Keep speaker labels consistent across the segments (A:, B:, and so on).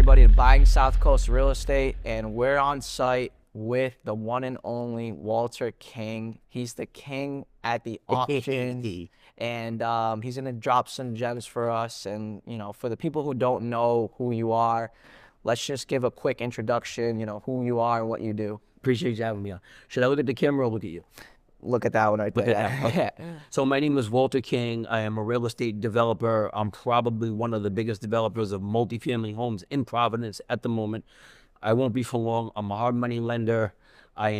A: everybody to Buying South Coast Real Estate, and we're on site with the one and only Walter King. He's the king at the auction, and he's gonna drop some gems for us. And for the people who don't know who you are, let's just give a quick introduction. Who you are and what you do.
B: Appreciate you having me on. Should I look at the camera or look at you?
A: Look at that one right there.
B: Okay. So my name is Walter King. I am a real estate developer. I'm probably one of the biggest developers of multifamily homes in Providence at the moment. I won't be for long. I'm a hard money lender. I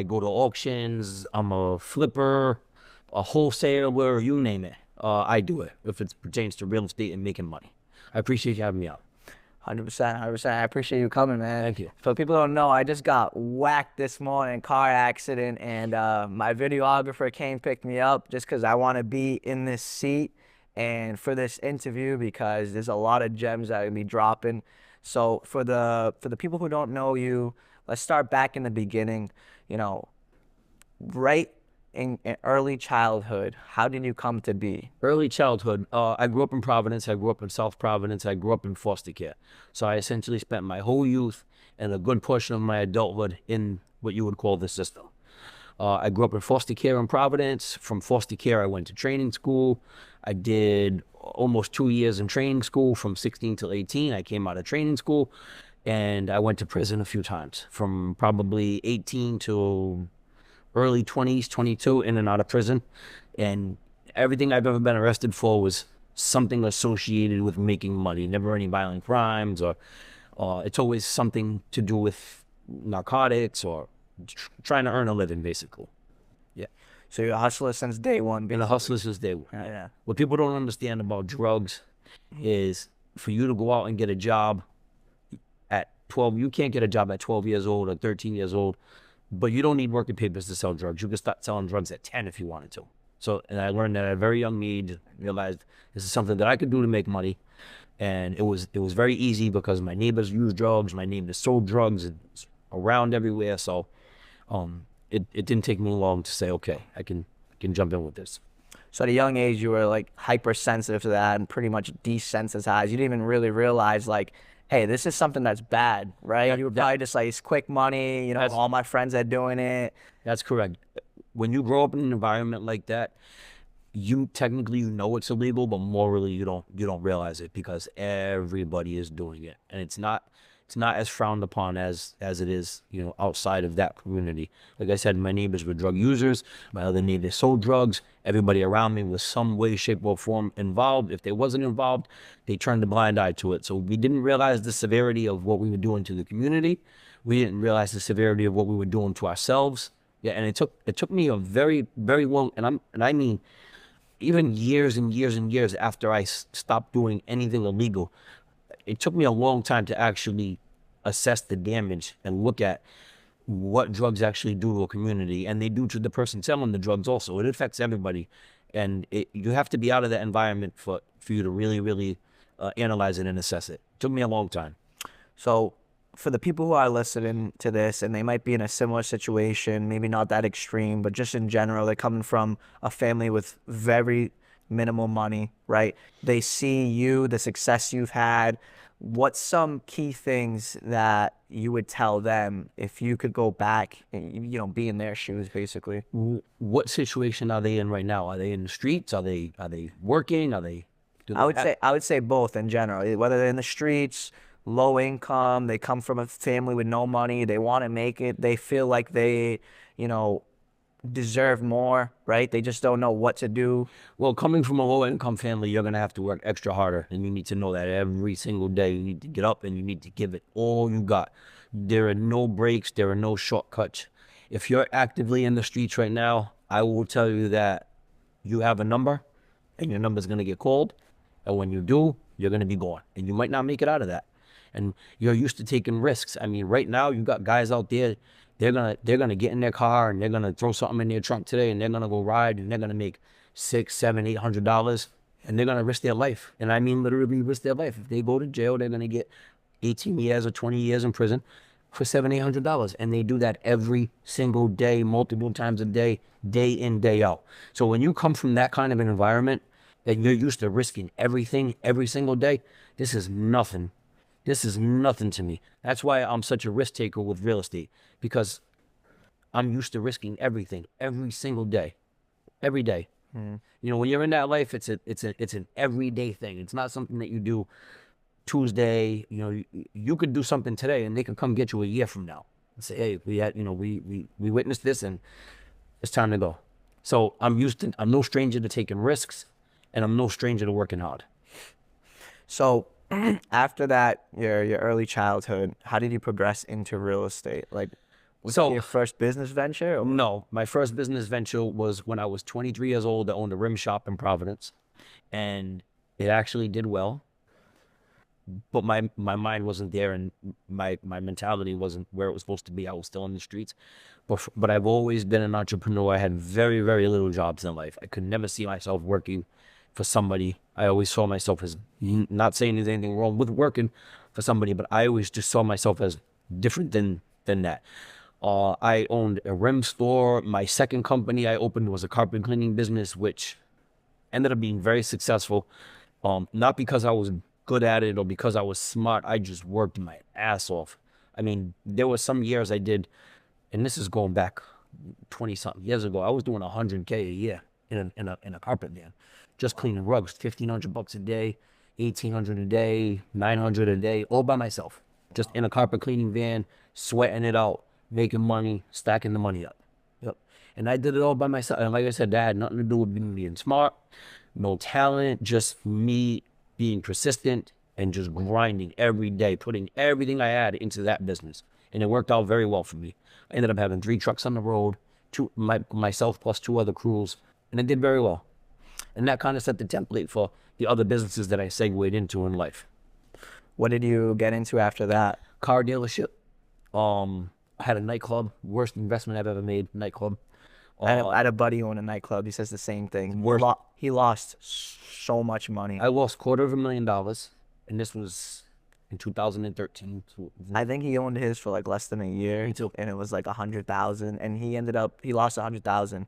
B: go to auctions. I'm a flipper, a wholesaler, you name it. I do it if it pertains to real estate and making money. I appreciate you having me on.
A: 100%. I appreciate you coming, man.
B: Thank you.
A: For people who don't know, I just got whacked this morning, car accident, and my videographer came pick me up just because I want to be in this seat and for this interview because there's a lot of gems that are gonna be dropping. So for the people who don't know you, let's start back in the beginning. Right in early childhood, how did you come to be?
B: Early childhood, I grew up in Providence. I grew up in South Providence. I grew up in foster care. So I essentially spent my whole youth and a good portion of my adulthood in what you would call the system. I grew up in foster care in Providence. From foster care, I went to training school. I did almost 2 years in training school from 16 till 18. I came out of training school and I went to prison a few times from probably 18 to early 20s, 22, in and out of prison. And everything I've ever been arrested for was something associated with making money. Never any violent crimes, or it's always something to do with narcotics or trying to earn a living, basically. Yeah.
A: So you're a hustler since day one.
B: Been a hustler since day one.
A: Yeah.
B: What people don't understand about drugs is for you to go out and get a job at 12, you can't get a job at 12 years old or 13 years old. But you don't need working papers to sell drugs. You can start selling drugs at 10 if you wanted to. And I learned that at a very young age. Realized this is something that I could do to make money, and it was very easy because my neighbors used drugs, my neighbors sold drugs, it's around everywhere. So, it didn't take me long to say, okay, I can jump in with this.
A: So at a young age, you were like hypersensitive to that and pretty much desensitized. You didn't even really realize like, hey, this is something that's bad, right?
B: Yeah,
A: you were probably just like, it's quick money, all my friends are doing it.
B: That's correct. When you grow up in an environment like that, you technically it's illegal, but morally you don't realize it because everybody is doing it, and it's not as frowned upon as it is outside of that community. Like I said, my neighbors were drug users. My other neighbors sold drugs. Everybody around me was some way, shape, or form involved. If they wasn't involved, they turned a blind eye to it. So we didn't realize the severity of what we were doing to the community. We didn't realize the severity of what we were doing to ourselves. Yeah, and it took me a very, very long, and I mean, even years and years and years after I stopped doing anything illegal, it took me a long time to actually assess the damage and look at what drugs actually do to a community, and they do to the person selling the drugs also. It affects everybody, and you have to be out of that environment for you to really, really analyze it and assess it. It took me a long time.
A: So for the people who are listening to this and they might be in a similar situation, maybe not that extreme, but just in general, they're coming from a family with very minimal money, right? They see you, the success you've had. What's some key things that you would tell them if you could go back and, be in their shoes, basically?
B: What situation are they in right now? Are they in the streets? Are they working?
A: I would say both in general, whether they're in the streets, low income, they come from a family with no money, they want to make it, they feel like they, deserve more, right? They just don't know what to do.
B: Well, coming from a low-income family, you're going to have to work extra harder, and you need to know that every single day. You need to get up and you need to give it all you got. There are no breaks. There are no shortcuts. If you're actively in the streets right now, I will tell you that you have a number, and your number is going to get called, and when you do, you're going to be gone, and you might not make it out of that. And you're used to taking risks. I mean, right now, you got guys out there, they're gonna get in their car and they're gonna throw something in their trunk today and they're gonna go ride and they're gonna make $600, $700, $800 and they're gonna risk their life. And I mean literally risk their life. If they go to jail, they're gonna get 18 years or 20 years in prison for $700, $800. And they do that every single day, multiple times a day, day in, day out. So when you come from that kind of an environment that you're used to risking everything every single day, this is nothing This is nothing to me. That's why I'm such a risk taker with real estate, because I'm used to risking everything every single day, every day. You know, when you're in that life, it's an everyday thing. It's not something that you do Tuesday. You know, you could do something today, and they can come get you a year from now and say, "Hey, we had, you know, we witnessed this, and it's time to go." So I'm used to. I'm no stranger to taking risks, and I'm no stranger to working hard.
A: So after that, your early childhood, how did you progress into real estate? Like, was that
B: So
A: your first business venture? Or-
B: no, my first business venture was when I was 23 years old. I owned a rim shop in Providence, and it actually did well. But my mind wasn't there, and my mentality wasn't where it was supposed to be. I was still in the streets, but I've always been an entrepreneur. I had very little jobs in life. I could never see myself working for somebody. I always saw myself as, not saying there's anything wrong with working for somebody, but I always just saw myself as different than that. I owned a rim store. My second company I opened was a carpet cleaning business, which ended up being very successful. Not because I was good at it or because I was smart. I just worked my ass off. I mean, there were some years I did, and this is going back 20 something years ago. I was doing 100K a year in a carpet van, just cleaning rugs, $1,500 a day, 1,800 a day, 900 a day, all by myself, just in a carpet cleaning van, sweating it out, making money, stacking the money up. Yep. And I did it all by myself. And like I said, that had nothing to do with being smart, no talent, just me being persistent and just grinding every day, putting everything I had into that business. And it worked out very well for me. I ended up having 3 trucks on the road, myself plus 2 other crews, and it did very well. And that kind of set the template for the other businesses that I segued into in life.
A: What did you get into after that?
B: Car dealership. I had a nightclub. Worst investment I've ever made. Nightclub.
A: I had a buddy own a nightclub. He says the same thing.
B: Worst.
A: He lost so much money.
B: I lost $250,000, and this was in 2013.
A: I think he owned his for like less than a year.
B: Me too.
A: And it was like 100,000, and he lost 100,000.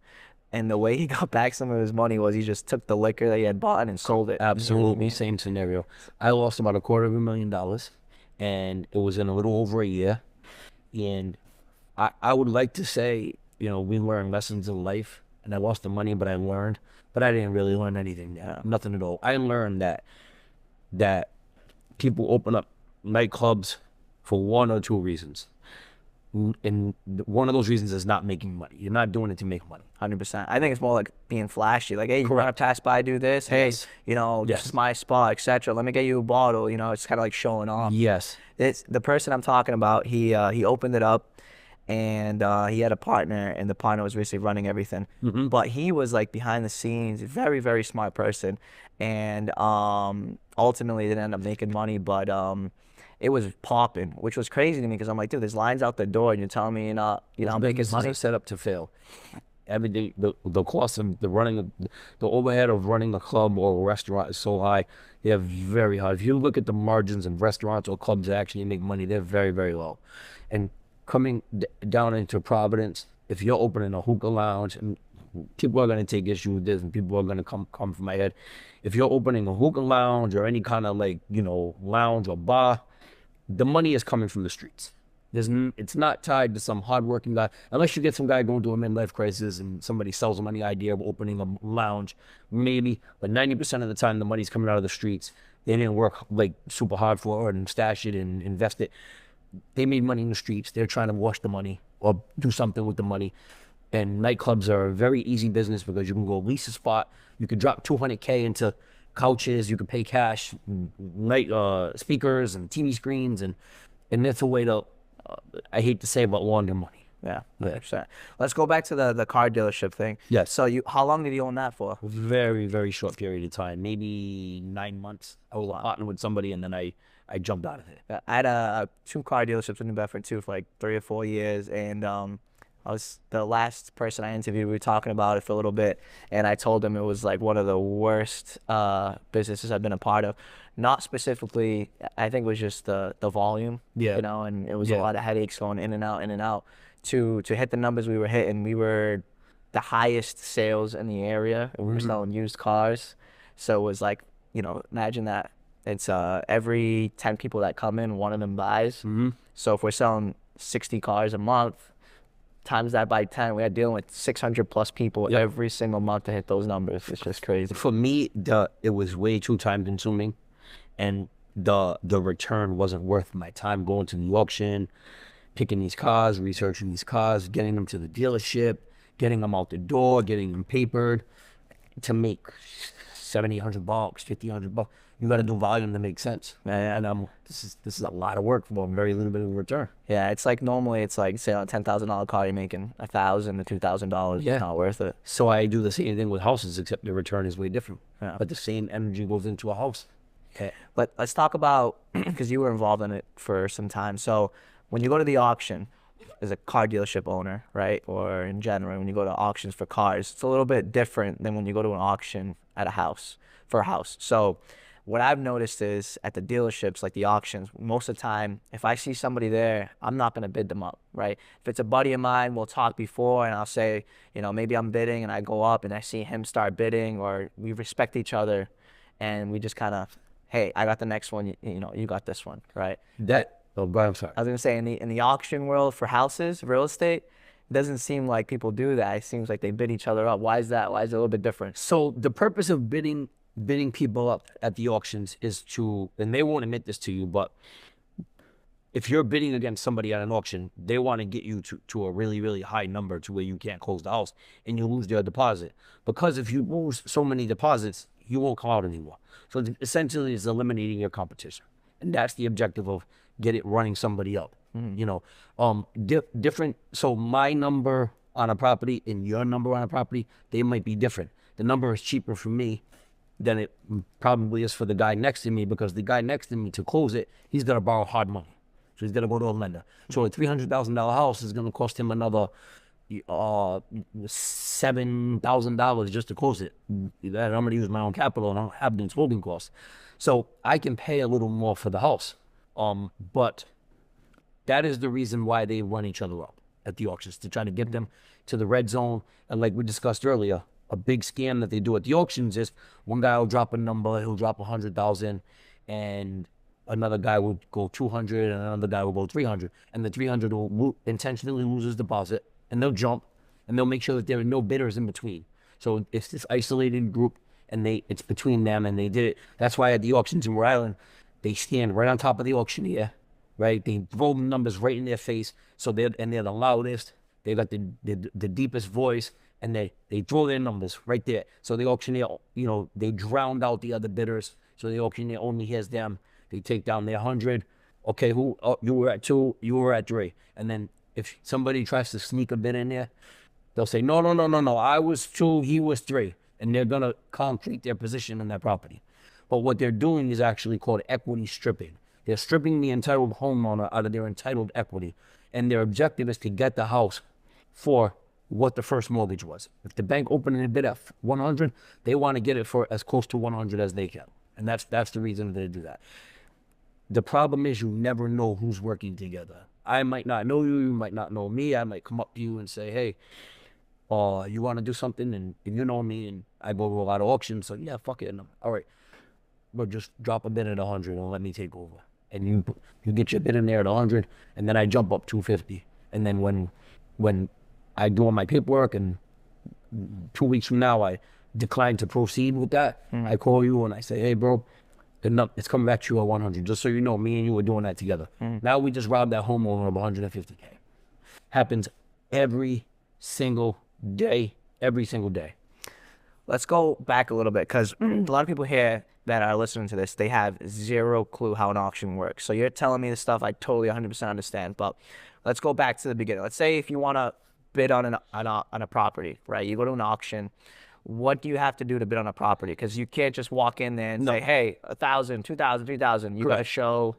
A: And the way he got back some of his money was he just took the liquor that he had bought and sold it.
B: Absolutely, same scenario. I lost about $250,000, and it was in a little over a year. And I would like to say, you know, we learn lessons in life, and I lost the money, but I learned. But I didn't really learn anything, nothing at all. I learned that people open up nightclubs for 1 or 2 reasons. And one of those reasons is not making money. You're not doing it to make money.
A: 100%. I think it's more like being flashy. Like, hey, you want to pass by, do this? Hey,
B: Yes.
A: you know, this is my spot, etc. Let me get you a bottle. You know, it's kind of like showing off.
B: Yes.
A: It's the person I'm talking about. He opened it up, and he had a partner, and the partner was basically running everything. But he was like behind the scenes, very smart person, and ultimately didn't end up making money, but it was popping, which was crazy to me because I'm like, dude, there's lines out the door, and you're telling me you're not making money.
B: It's set up to fail. Everything, the cost of the overhead of running a club or a restaurant is so high. They're very high. If you look at the margins in restaurants or clubs that actually make money, they're very low. And coming down into Providence, if you're opening a hookah lounge, and people are going to take issue with this, and people are going to come from my head. If you're opening a hookah lounge or any kind of, like, you know, lounge or bar, the money is coming from the streets. It's not tied to some hardworking guy, unless you get some guy going through a midlife crisis and somebody sells him on the idea of opening a lounge, maybe. But 90% of the time, the money's coming out of the streets. They didn't work like super hard for it and stash it and invest it. They made money in the streets. They're trying to wash the money or do something with the money. And nightclubs are a very easy business because you can go lease a spot. You could drop $200K into couches. You could pay cash, night speakers and TV screens, and that's a way to. I hate to say, but launder money.
A: Yeah, 100%. Let's go back to the car dealership thing.
B: Yes.
A: So how long did you own that for?
B: Very short period of time, maybe 9 months. I was partnering with somebody, and then I jumped out of it.
A: I had 2 car dealerships in New Bedford too for like 3 or 4 years, and I was the last person I interviewed. We were talking about it for a little bit, and I told him it was like one of the worst businesses I've been a part of. Not specifically, I think it was just the volume,
B: Yeah.
A: you know, and it was a lot of headaches going in and out. To hit the numbers we were hitting, we were the highest sales in the area, and we were selling used cars. So it was like, you know, imagine that It's every 10 people that come in, one of them buys.
B: Mm-hmm.
A: So if we're selling 60 cars a month, times that by 10, we are dealing with 600 plus people
B: Yep.
A: every single month to hit those numbers. It's just crazy.
B: For me, it was way too time consuming, and the return wasn't worth my time going to the auction, picking these cars, researching these cars, getting them to the dealership, getting them out the door, getting them papered to make $700-800, $1,500. You got to do volume to make sense, and this is a lot of work for a very little bit of return.
A: Yeah, it's like normally it's like, say, on a $10,000 car, you're making $1,000 to $2,000.
B: Yeah.
A: It's not worth it.
B: So I do the same thing with houses, except the return is way different.
A: Yeah.
B: But the same energy goes into a house.
A: Okay. But let's talk about, because you were involved in it for some time. So when you go to the auction as a car dealership owner, right, or in general, when you go to auctions for cars, it's a little bit different than when you go to an auction at a house, for a house. So what I've noticed is at the dealerships, like the auctions, most of the time, if I see somebody there, I'm not going to bid them up, right? If it's a buddy of mine, we'll talk before and I'll say, you know, maybe I'm bidding and I go up and I see him start bidding, or we respect each other and we just kind of, hey, I got the next one, you know, you got this one, right?
B: I'm sorry.
A: I was going to say in the auction world for houses, real estate, it doesn't seem like people do that. It seems like they bid each other up. Why is that? Why is it a little bit different?
B: So the purpose of bidding people up at the auctions is to, and they won't admit this to you, but if you're bidding against somebody at an auction, they want to get you to a really, really high number to where you can't close the house and you lose their deposit. Because if you lose so many deposits, you won't come out anymore. So essentially it's eliminating your competition. And that's the objective of running somebody up. You know, different. So my number on a property and your number on a property, they might be different. The number is cheaper for me than it probably is for the guy next to me, because the guy next to me, to close it, he's going to borrow hard money. So he's going to go to a lender. So a $300,000 house is going to cost him another $7,000 just to close it. That I'm going to use my own capital and I don't have the holding costs. So I can pay a little more for the house. But that is the reason why they run each other up at the auctions, to try to get them to the red zone. And like we discussed earlier, a big scam that they do at the auctions is one guy will drop a number, he'll drop 100,000, and another guy will go 200, and another guy will go 300, and the 300 will intentionally lose his deposit, and they'll jump, and they'll make sure that there are no bidders in between. So it's this isolated group, and it's between them, and they did it. That's why at the auctions in Rhode Island, they stand right on top of the auctioneer, right? They throw the numbers right in their face, so they're the loudest. They got the deepest voice, and they throw their numbers right there. So the auctioneer, you know, they drowned out the other bidders. So the auctioneer only hears them. They take down their 100. Okay, you were at 2, you were at 3. And then if somebody tries to sneak a bid in there, they'll say, no, I was 2, he was 3. And they're going to complete their position in that property. But what they're doing is actually called equity stripping. They're stripping the entitled homeowner out of their entitled equity. And their objective is to get the house for what the first mortgage was. If the bank opened a bid at 100, they want to get it for as close to 100 as they can. And that's the reason they do that. The problem is you never know who's working together. I might not know you, you might not know me. I might come up to you and say, hey, you want to do something? And you know me, and I go to a lot of auctions. So yeah, fuck it. And all right, but just drop a bid at 100 and let me take over. And you get your bid in there at 100, and then I jump up 250. And then when I do all my paperwork and 2 weeks from now I decline to proceed with that, I call you and I say, hey bro, it's coming back to you at 100. Just so you know, me and you were doing that together. Now we just robbed that homeowner of 150K. Happens every single day.
A: Let's go back a little bit, because a lot of people here that are listening to this, they have zero clue how an auction works. So you're telling me this stuff, I totally 100% understand. But let's go back to the beginning. Let's say if you want to bid on a property, right? You go to an auction. What do you have to do to bid on a property? Because you can't just walk in there and say, hey, 1,000, 2,000, 3,000. You got to show.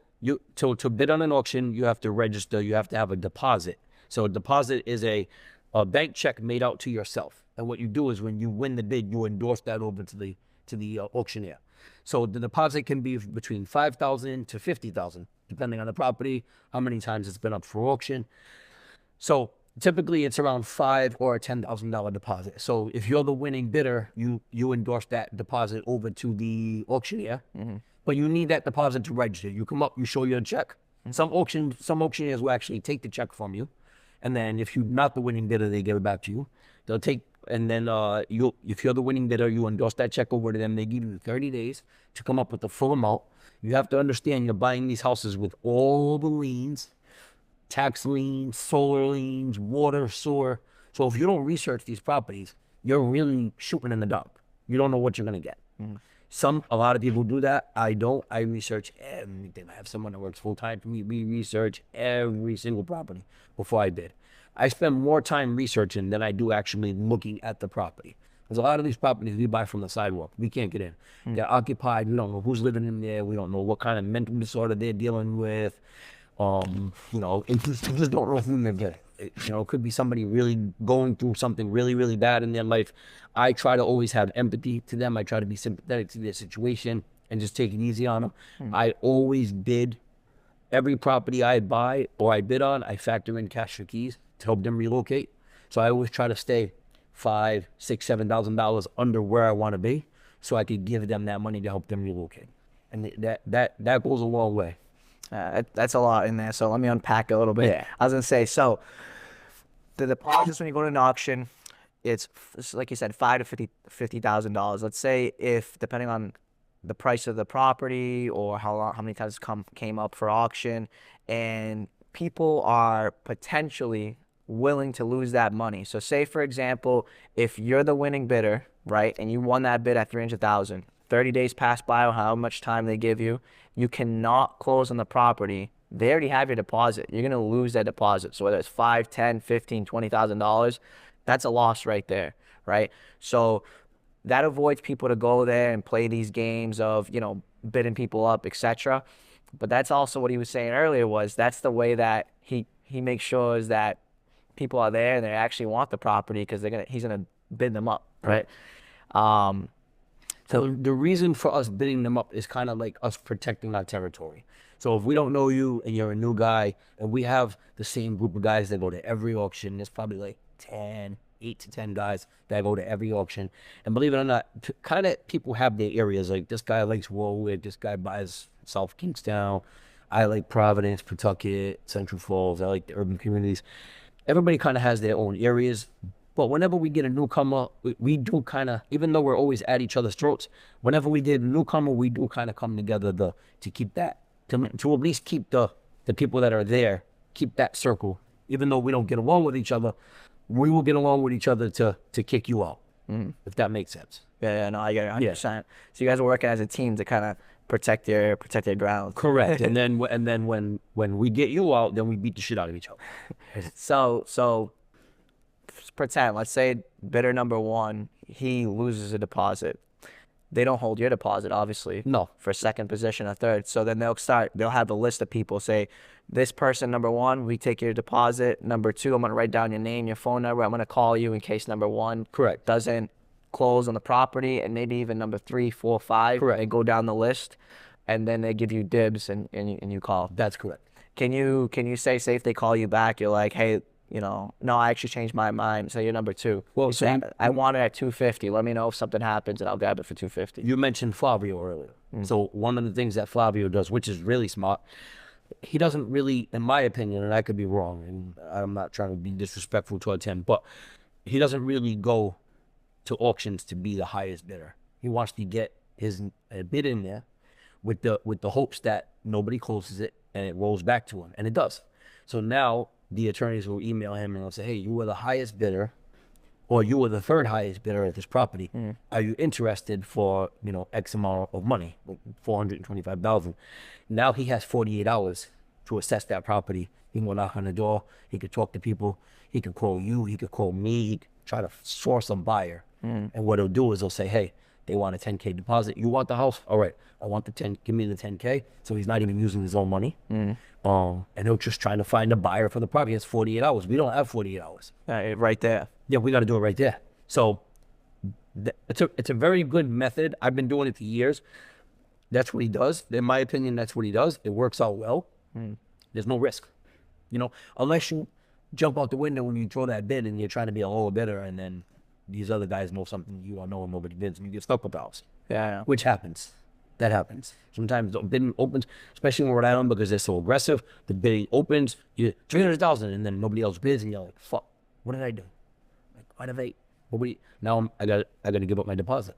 B: To bid on an auction, you have to register. You have to have a deposit. So a deposit is a bank check made out to yourself. And what you do is when you win the bid, you endorse that over to the auctioneer. So the deposit can be between $5,000 to $50,000, depending on the property, how many times it's been up for auction. So typically it's around $5,000 or a $10,000 deposit. So if you're the winning bidder, you endorse that deposit over to the auctioneer. But you need that deposit to register. You come up, you show your check. Some auctioneers will actually take the check from you, and then if you're not the winning bidder, they give it back to you. They'll take, and then if you're the winning bidder, you endorse that check over to them. They give you 30 days to come up with the full amount. You have to understand you're buying these houses with all the liens, tax liens, solar liens, water, sewer. So if you don't research these properties, you're really shooting in the dark. You don't know what you're gonna get. A lot of people do that. I don't. I research everything. I have someone that works full time for me. We research every single property before I bid. I spend more time researching than I do actually looking at the property. Because a lot of these properties we buy from the sidewalk. We can't get in. They're occupied. We don't know who's living in there. We don't know what kind of mental disorder they're dealing with. You know, we just don't know who they're getting. You know, it could be somebody really going through something really, really bad in their life. I try to always have empathy to them. I try to be sympathetic to their situation and just take it easy on them. I always bid every property I buy or I bid on. I factor in cash for keys to help them relocate. So I always try to stay $5,000, $6,000, $7,000 under where I want to be, so I could give them that money to help them relocate. And that goes a long way.
A: That's a lot in there, so let me unpack a little bit.
B: Yeah.
A: I was gonna say, so the deposits when you go to an auction, it's like you said, $5,000 to $50,000. Let's say if depending on the price of the property or how many times it came up for auction, and people are potentially willing to lose that money. So say for example, if you're the winning bidder, right, and you won that bid at $300,000, 30 days pass by or how much time they give you, you cannot close on the property. They already have your deposit. You're gonna lose that deposit. So whether it's $5,000, $10,000, $15,000, $20,000, that's a loss right there, right? So that avoids people to go there and play these games of, you know, bidding people up, etc. But that's also what he was saying earlier, was that's the way that he makes sure is that people are there and they actually want the property because he's gonna bid them up, right?
B: So the reason for us bidding them up is kind of like us protecting our territory. So if we don't know you and you're a new guy, and we have the same group of guys that go to every auction, there's probably like 8 to 10 guys that go to every auction. And believe it or not, kind of people have their areas. Like this guy likes Warwick, this guy buys South Kingstown. I like Providence, Pawtucket, Central Falls. I like the urban communities. Everybody kind of has their own areas. But whenever we get a newcomer, we do kind of, even though we're always at each other's throats, whenever we get a newcomer, we do kind of come together to keep that, to at least keep the people that are there, keep that circle. Even though we don't get along with each other, we will get along with each other to kick you out, if that makes sense.
A: Yeah, no, I get it 100%. Yeah. So you guys are working as a team to kind of protect your ground.
B: Correct. and then when we get you out, then we beat the shit out of each other.
A: So pretend, let's say bidder number one, he loses a deposit. They don't hold your deposit, obviously.
B: No.
A: For second position or third. So then they'll have a list of people, say, this person, number one, we take your deposit. Number two, I'm going to write down your name, your phone number. I'm going to call you in case number one
B: Correct.
A: doesn't close on the property, and maybe even number 3, 4, 5.
B: Correct.
A: They go down the list, and then they give you dibs, and you call.
B: That's correct.
A: Can you say if they call you back, you're like, hey, you know, no, I actually changed my mind. So you're number two.
B: Well,
A: so I want it at $250. Let me know if something happens, and I'll grab it for $250.
B: You mentioned Flavio earlier. So one of the things that Flavio does, which is really smart, he doesn't really, in my opinion, and I could be wrong, and I'm not trying to be disrespectful towards him, but he doesn't really go to auctions to be the highest bidder. He wants to get his bid in there with the hopes that nobody closes it and it rolls back to him, and it does. So now the attorneys will email him and they'll say, hey, you were the highest bidder, or you were the third highest bidder at this property. Are you interested for, you know, X amount of money, like $425,000? Now he has 48 hours to assess that property. He can go knock on the door. He could talk to people. He could call you. He could call me. He could try to source a buyer. And what he'll do is he'll say, hey, they want a $10K deposit. You want the house? All right, I want the 10. Give me the $10K. So he's not even using his own money. And he'll just trying to find a buyer for the property. It's 48 hours. We don't have 48 hours.
A: Right there.
B: Yeah, we got to do it right there. So it's a very good method. I've been doing it for years. That's what he does. In my opinion, that's what he does. It works out well. There's no risk, you know, unless you jump out the window when you throw that bid and you're trying to be a lower bidder, and then these other guys know something you don't know and nobody bids, and you get stuck with the house.
A: Yeah.
B: Which happens. That happens. Sometimes the bidding opens, especially in Rhode Island because they're so aggressive. The bidding opens, you 300,000, and then nobody else bids, and you're like, "Fuck, what did I do? Like, why did I? Nobody? Now I got to give up my deposit.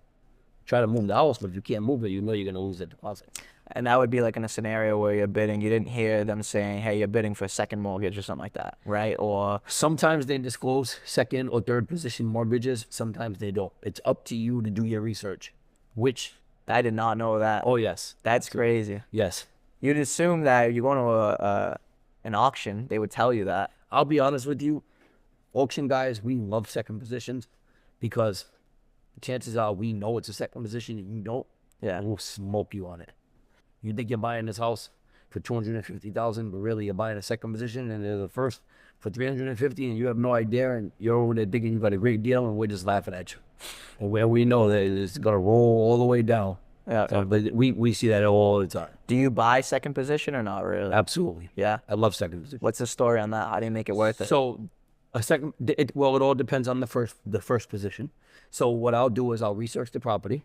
B: Try to move the house, but if you can't move it, you know you're gonna lose the deposit."
A: And that would be like in a scenario where you're bidding, you didn't hear them saying, hey, you're bidding for a second mortgage or something like that, right? Or
B: Sometimes they disclose second or third position mortgages. Sometimes they don't. It's up to you to do your research. Which,
A: I did not know that.
B: oh yes,
A: That's crazy.
B: yes.
A: You'd assume that you're going to an auction, they would tell you that.
B: I'll be honest with you, auction guys, we love second positions because chances are we know it's a second position and you don't.
A: Yeah.
B: We'll smoke you on it. You think you're buying this house for 250,000, but really you're buying a second position and they're the first for 350, and you have no idea, and you're over there thinking you got a great deal, and we're just laughing at you. And where we know that it's gonna roll all the way down.
A: Yeah.
B: So, but we see that all the time.
A: Do you buy second position or not really?
B: Absolutely.
A: Yeah.
B: I love second position.
A: What's the story on that? How do you make it worth it?
B: So a second, it all depends on the first position. So what I'll do is I'll research the property.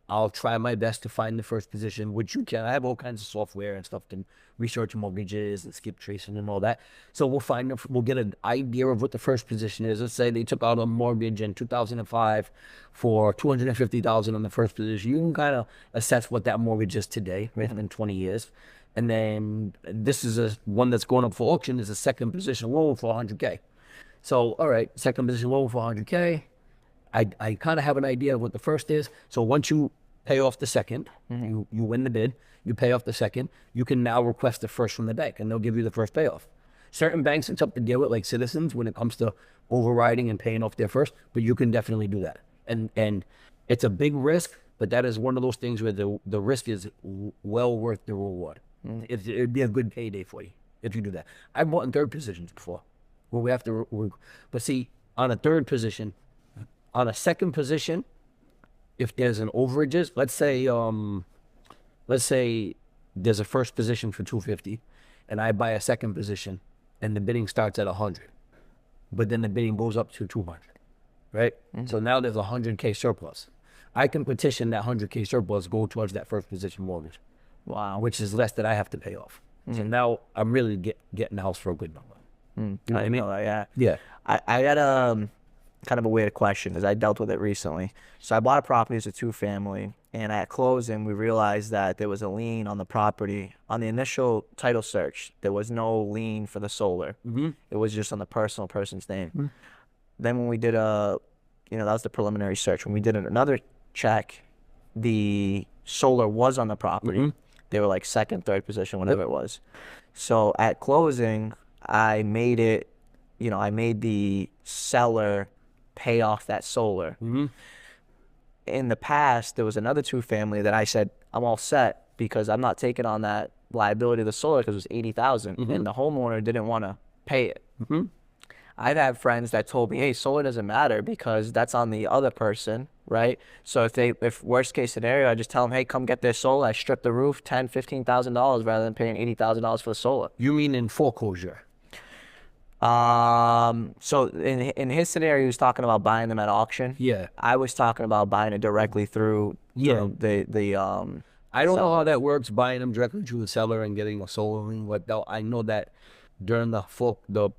B: I'll try my best to find the first position, which you can. I have all kinds of software and stuff to research mortgages and skip tracing and all that. So we'll get an idea of what the first position is. Let's say they took out a mortgage in 2005 for 250,000 on the first position. You can kind of assess what that mortgage is today, right, in 20 years. And then this is one that's going up for auction is a second position loan for 100K. So, all right, second position loan for 100K. I kind of have an idea of what the first is. So once you pay off the second, you win the bid, you pay off the second, you can now request the first from the bank, and they'll give you the first payoff. Certain banks, it's up to deal with, like Citizens, when it comes to overriding and paying off their first, but you can definitely do that. And it's a big risk, but that is one of those things where the risk is well worth the reward. It'd be a good payday for you if you do that. I've bought in third positions before, where we have to, but see, on a third position, on a second position, if there's an overages, let's say there's a first position for 250, and I buy a second position, and the bidding starts at 100, but then the bidding goes up to 200, right? So now there's a 100K surplus. I can petition that 100K surplus go towards that first position mortgage.
A: Wow.
B: Which is less that I have to pay off. So now I'm really getting the house for a good number.
A: You know what I mean? Yeah.
B: Yeah.
A: I had kind of a weird question because I dealt with it recently. So I bought a property as a two-family, and at closing, we realized that there was a lien on the property. On the initial title search, there was no lien for the solar. It was just on the person's name. Then when we did that was the preliminary search. When we did another check, the solar was on the property. They were like second, third position, whatever it was. So at closing, I made the seller pay off that solar. In the past, there was another two-family that I said, I'm all set because I'm not taking on that liability of the solar because it was 80,000 and the homeowner didn't want to pay it. I've had friends that told me, hey, solar doesn't matter because that's on the other person, right? So if worst case scenario, I just tell them, hey, come get this solar. I strip the roof, $10,000, $15,000 rather than paying $80,000 for the solar.
B: You mean in foreclosure?
A: So in his scenario, he was talking about buying them at auction.
B: Yeah.
A: I was talking about buying it directly through
B: Yeah.
A: I
B: don't know how that works, buying them directly through the seller and getting a solar lien. But I know that during the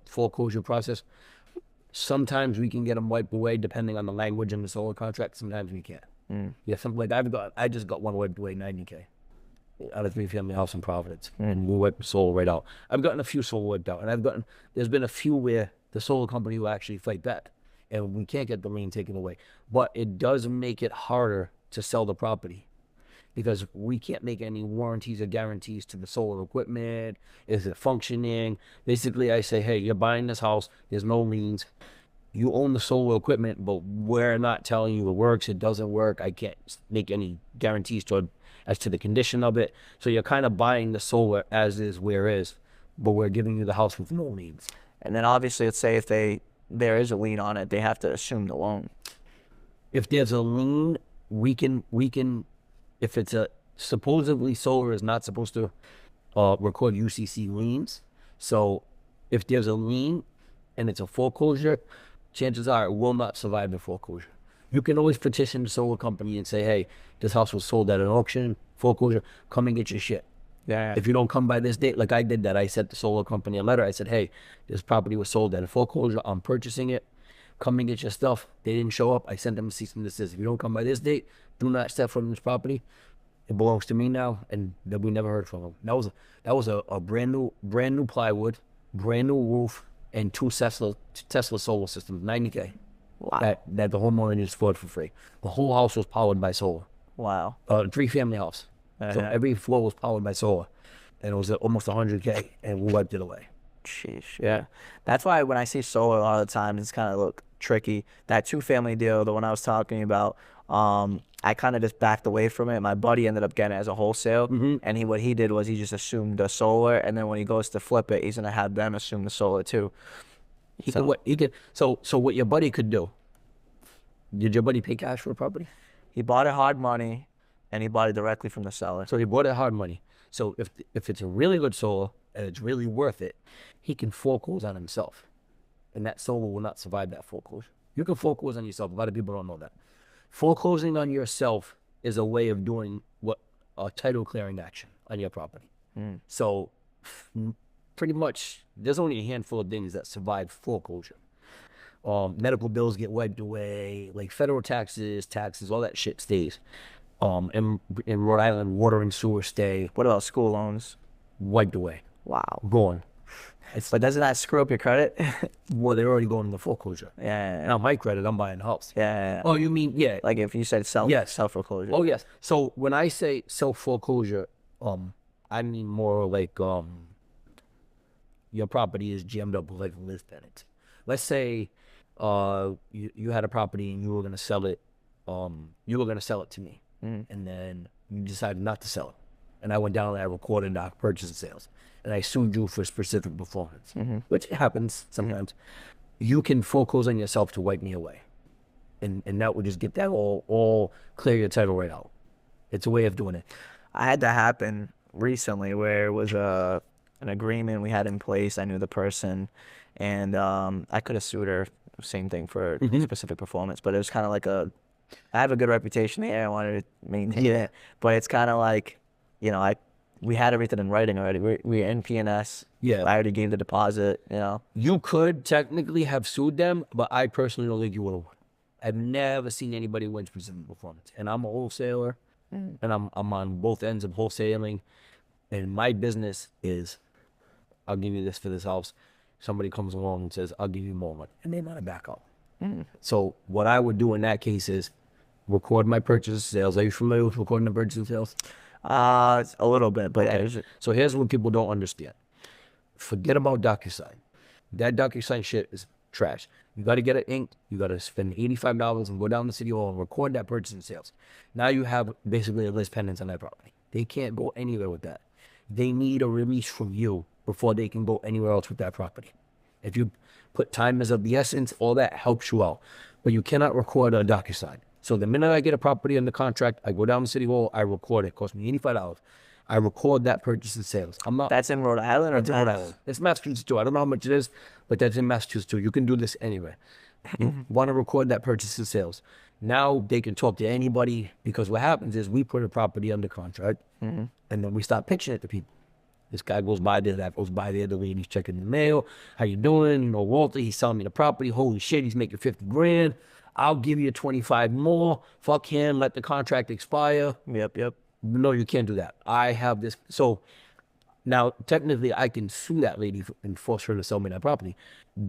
B: foreclosure process, sometimes we can get them wiped away depending on the language in the solar contract. Sometimes we can't. Yeah, something like that. I just got one wiped away, 90K. Out of 3-family house in Providence, and we wiped the solar right out. I've gotten a few solar wiped out, and there's been a few where the solar company will actually fight back, and we can't get the lien taken away. But it does make it harder to sell the property because we can't make any warranties or guarantees to the solar equipment. Is it functioning? Basically, I say, hey, you're buying this house. There's no liens. You own the solar equipment, but we're not telling you it works. It doesn't work. I can't make any guarantees as to the condition of it. So you're kind of buying the solar as is, where is, but we're giving you the house with no liens.
A: And then obviously, let's say if there is a lien on it, they have to assume the loan.
B: If there's a lien, we can, if it's supposedly solar is not supposed to record UCC liens. So if there's a lien and it's a foreclosure, chances are it will not survive the foreclosure. You can always petition the solar company and say, hey, this house was sold at an auction. foreclosure, come and get your shit.
A: Yeah.
B: If you don't come by this date, like I did that, I sent the solar company a letter. I said, hey, this property was sold at a foreclosure. I'm purchasing it. Come and get your stuff. They didn't show up. I sent them a cease and desist. If you don't come by this date, do not step from this property. It belongs to me now, and that we never heard from them. That was a brand new plywood, brand new roof, and two Tesla solar systems, 90K.
A: Wow.
B: That the homeowner just bought for free. The whole house was powered by solar.
A: Wow.
B: 3-family house. So every floor was powered by solar, and it was almost 100K, and we wiped it away.
A: Sheesh. Yeah. That's why when I see solar a lot of the time, it's kind of look tricky. That 2-family deal, the one I was talking about, I kind of just backed away from it. My buddy ended up getting it as a wholesale, and what he did was he just assumed the solar, and then when he goes to flip it, he's gonna have them assume the solar too.
B: So what your buddy could do? Did your buddy pay cash for the property?
A: He bought it hard money, and he bought it directly from the seller.
B: So he bought it hard money. So if it's a really good solar and it's really worth it, he can foreclose on himself, and that solar will not survive that foreclosure. You can foreclose on yourself. A lot of people don't know that. Foreclosing on yourself is a way of doing what a title clearing action on your property. So pretty much there's only a handful of things that survive foreclosure. Medical bills get wiped away, like federal taxes, all that shit stays. In Rhode Island, water and sewer stay.
A: What about school loans?
B: Wiped away.
A: Wow.
B: Gone.
A: But doesn't that screw up your credit?
B: Well, they're already going into foreclosure.
A: Yeah.
B: Now my credit, I'm buying a house.
A: Yeah.
B: Oh, you mean, yeah.
A: Like if you said
B: Yes.
A: self foreclosure.
B: Oh, yes. So when I say self foreclosure, I mean more like your property is jammed up with like a list tenant. Let's say you had a property and you were gonna sell it. You were gonna sell it to me, and then you decided not to sell it. And I went down and I recorded our purchase and sales, and I sued you for specific performance, which happens sometimes. You can foreclose on yourself to wipe me away, and that would just get that all clear your title right out. It's a way of doing it.
A: I had that happen recently where it was an agreement we had in place. I knew the person, and I could have sued her. Same thing for specific performance, but it was kind of like I have a good reputation there. I wanted to maintain it, but it's kind of like, we had everything in writing already. We're in PNS.
B: Yeah.
A: I already gave the deposit.
B: You could technically have sued them, but I personally don't think you would have won. I've never seen anybody win specific performance, and I'm a wholesaler, and I'm on both ends of wholesaling, and my business is, I'll give you this for this house. Somebody comes along and says, I'll give you more money, and they might back out. So what I would do in that case is record my purchase and sales. Are you familiar with recording the purchase and sales?
A: A little bit, but
B: Okay. So here's what people don't understand. Forget about DocuSign. That DocuSign shit is trash. You got to get it inked. You got to spend $85 and go down to City Hall and record that purchase and sales. Now you have basically a list pendants on that property. They can't go anywhere with that. They need a release from you before they can go anywhere else with that property. If you put time as of the essence, all that helps you out. But you cannot record a DocuSign. So the minute I get a property under contract, I go down to City Hall, I record it. It costs me $85. I record that purchase and sales. I'm not.
A: That's in Rhode Island or
B: Rhode Island. It's Massachusetts too. I don't know how much it is, but that's in Massachusetts too. You can do this anywhere. You want to record that purchase and sales. Now they can talk to anybody, because what happens is we put a property under contract, and then we start pitching it to people. This guy goes by there, that goes by there, the lady's checking the mail. How you doing? Walter, he's selling me the property. Holy shit, he's making 50 grand. I'll give you 25 more. Fuck him, let the contract expire.
A: Yep.
B: No, you can't do that. I have this. So now, technically, I can sue that lady and force her to sell me that property.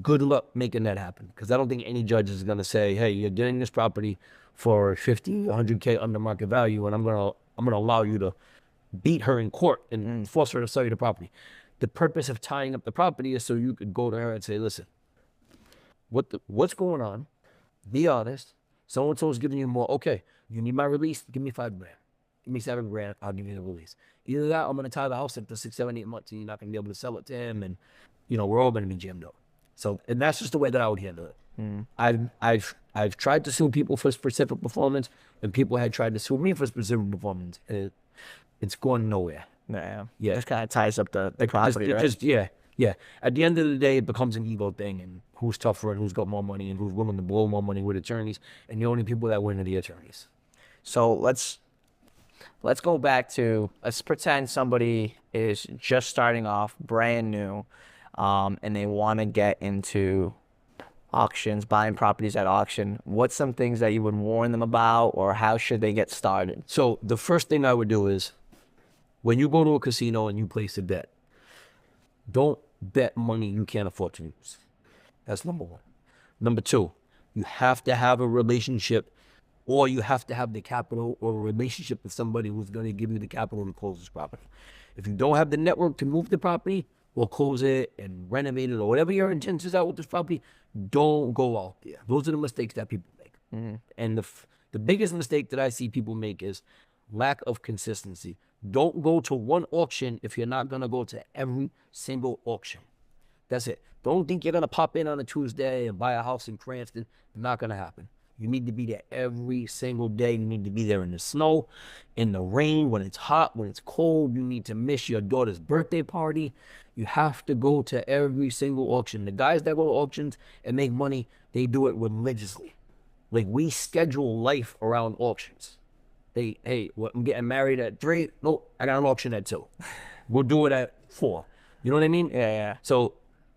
B: Good luck making that happen, because I don't think any judge is going to say, hey, you're getting this property for 50, 100K under market value, and I'm gonna allow you to beat her in court and force her to sell you the property. The purpose of tying up the property is so you could go to her and say, listen, what's going on? Be honest. So-and-so's giving you more. Okay, you need my release? Give me $5 grand. Give me $7 grand. I'll give you the release. Either that, I'm going to tie the house up for 6, 7, 8 months, and you're not going to be able to sell it to him, and we're all going to be jammed up. So, and that's just the way that I would handle it. I've tried to sue people for specific performance, and people had tried to sue me for specific performance, and it's going nowhere.
A: Yeah.
B: Yeah.
A: It just kind of ties up the property, right?
B: Yeah. At the end of the day, it becomes an ego thing, and who's tougher and who's got more money and who's willing to blow more money with attorneys, and the only people that win are the attorneys.
A: So let's let's go back to, let's pretend somebody is just starting off, brand new, and they want to get into auctions, buying properties at auction. What's some things that you would warn them about, or how should they get started?
B: So the first thing I would do is, when you go to a casino and you place a bet, don't bet money you can't afford to lose. That's number one. Number two, you have to have a relationship, or you have to have the capital or a relationship with somebody who's going to give you the capital to close this property. If you don't have the network to move the property or close it and renovate it or whatever your intentions are with this property, don't go out there. Those are the mistakes that people make. And the biggest mistake that I see people make is lack of consistency. Don't go to one auction if you're not going to go to every single auction. That's it. Don't think you're going to pop in on a Tuesday and buy a house in Cranston. Not going to happen. You need to be there every single day. You need to be there in the snow, in the rain, when it's hot, when it's cold. You need to miss your daughter's birthday party. You have to go to every single auction. The guys that go to auctions and make money, they do it religiously. Like, we schedule life around auctions. Hey, well, I'm getting married at 3. No, I got an auction at 2. We'll do it at 4. You know what I mean?
A: Yeah.
B: So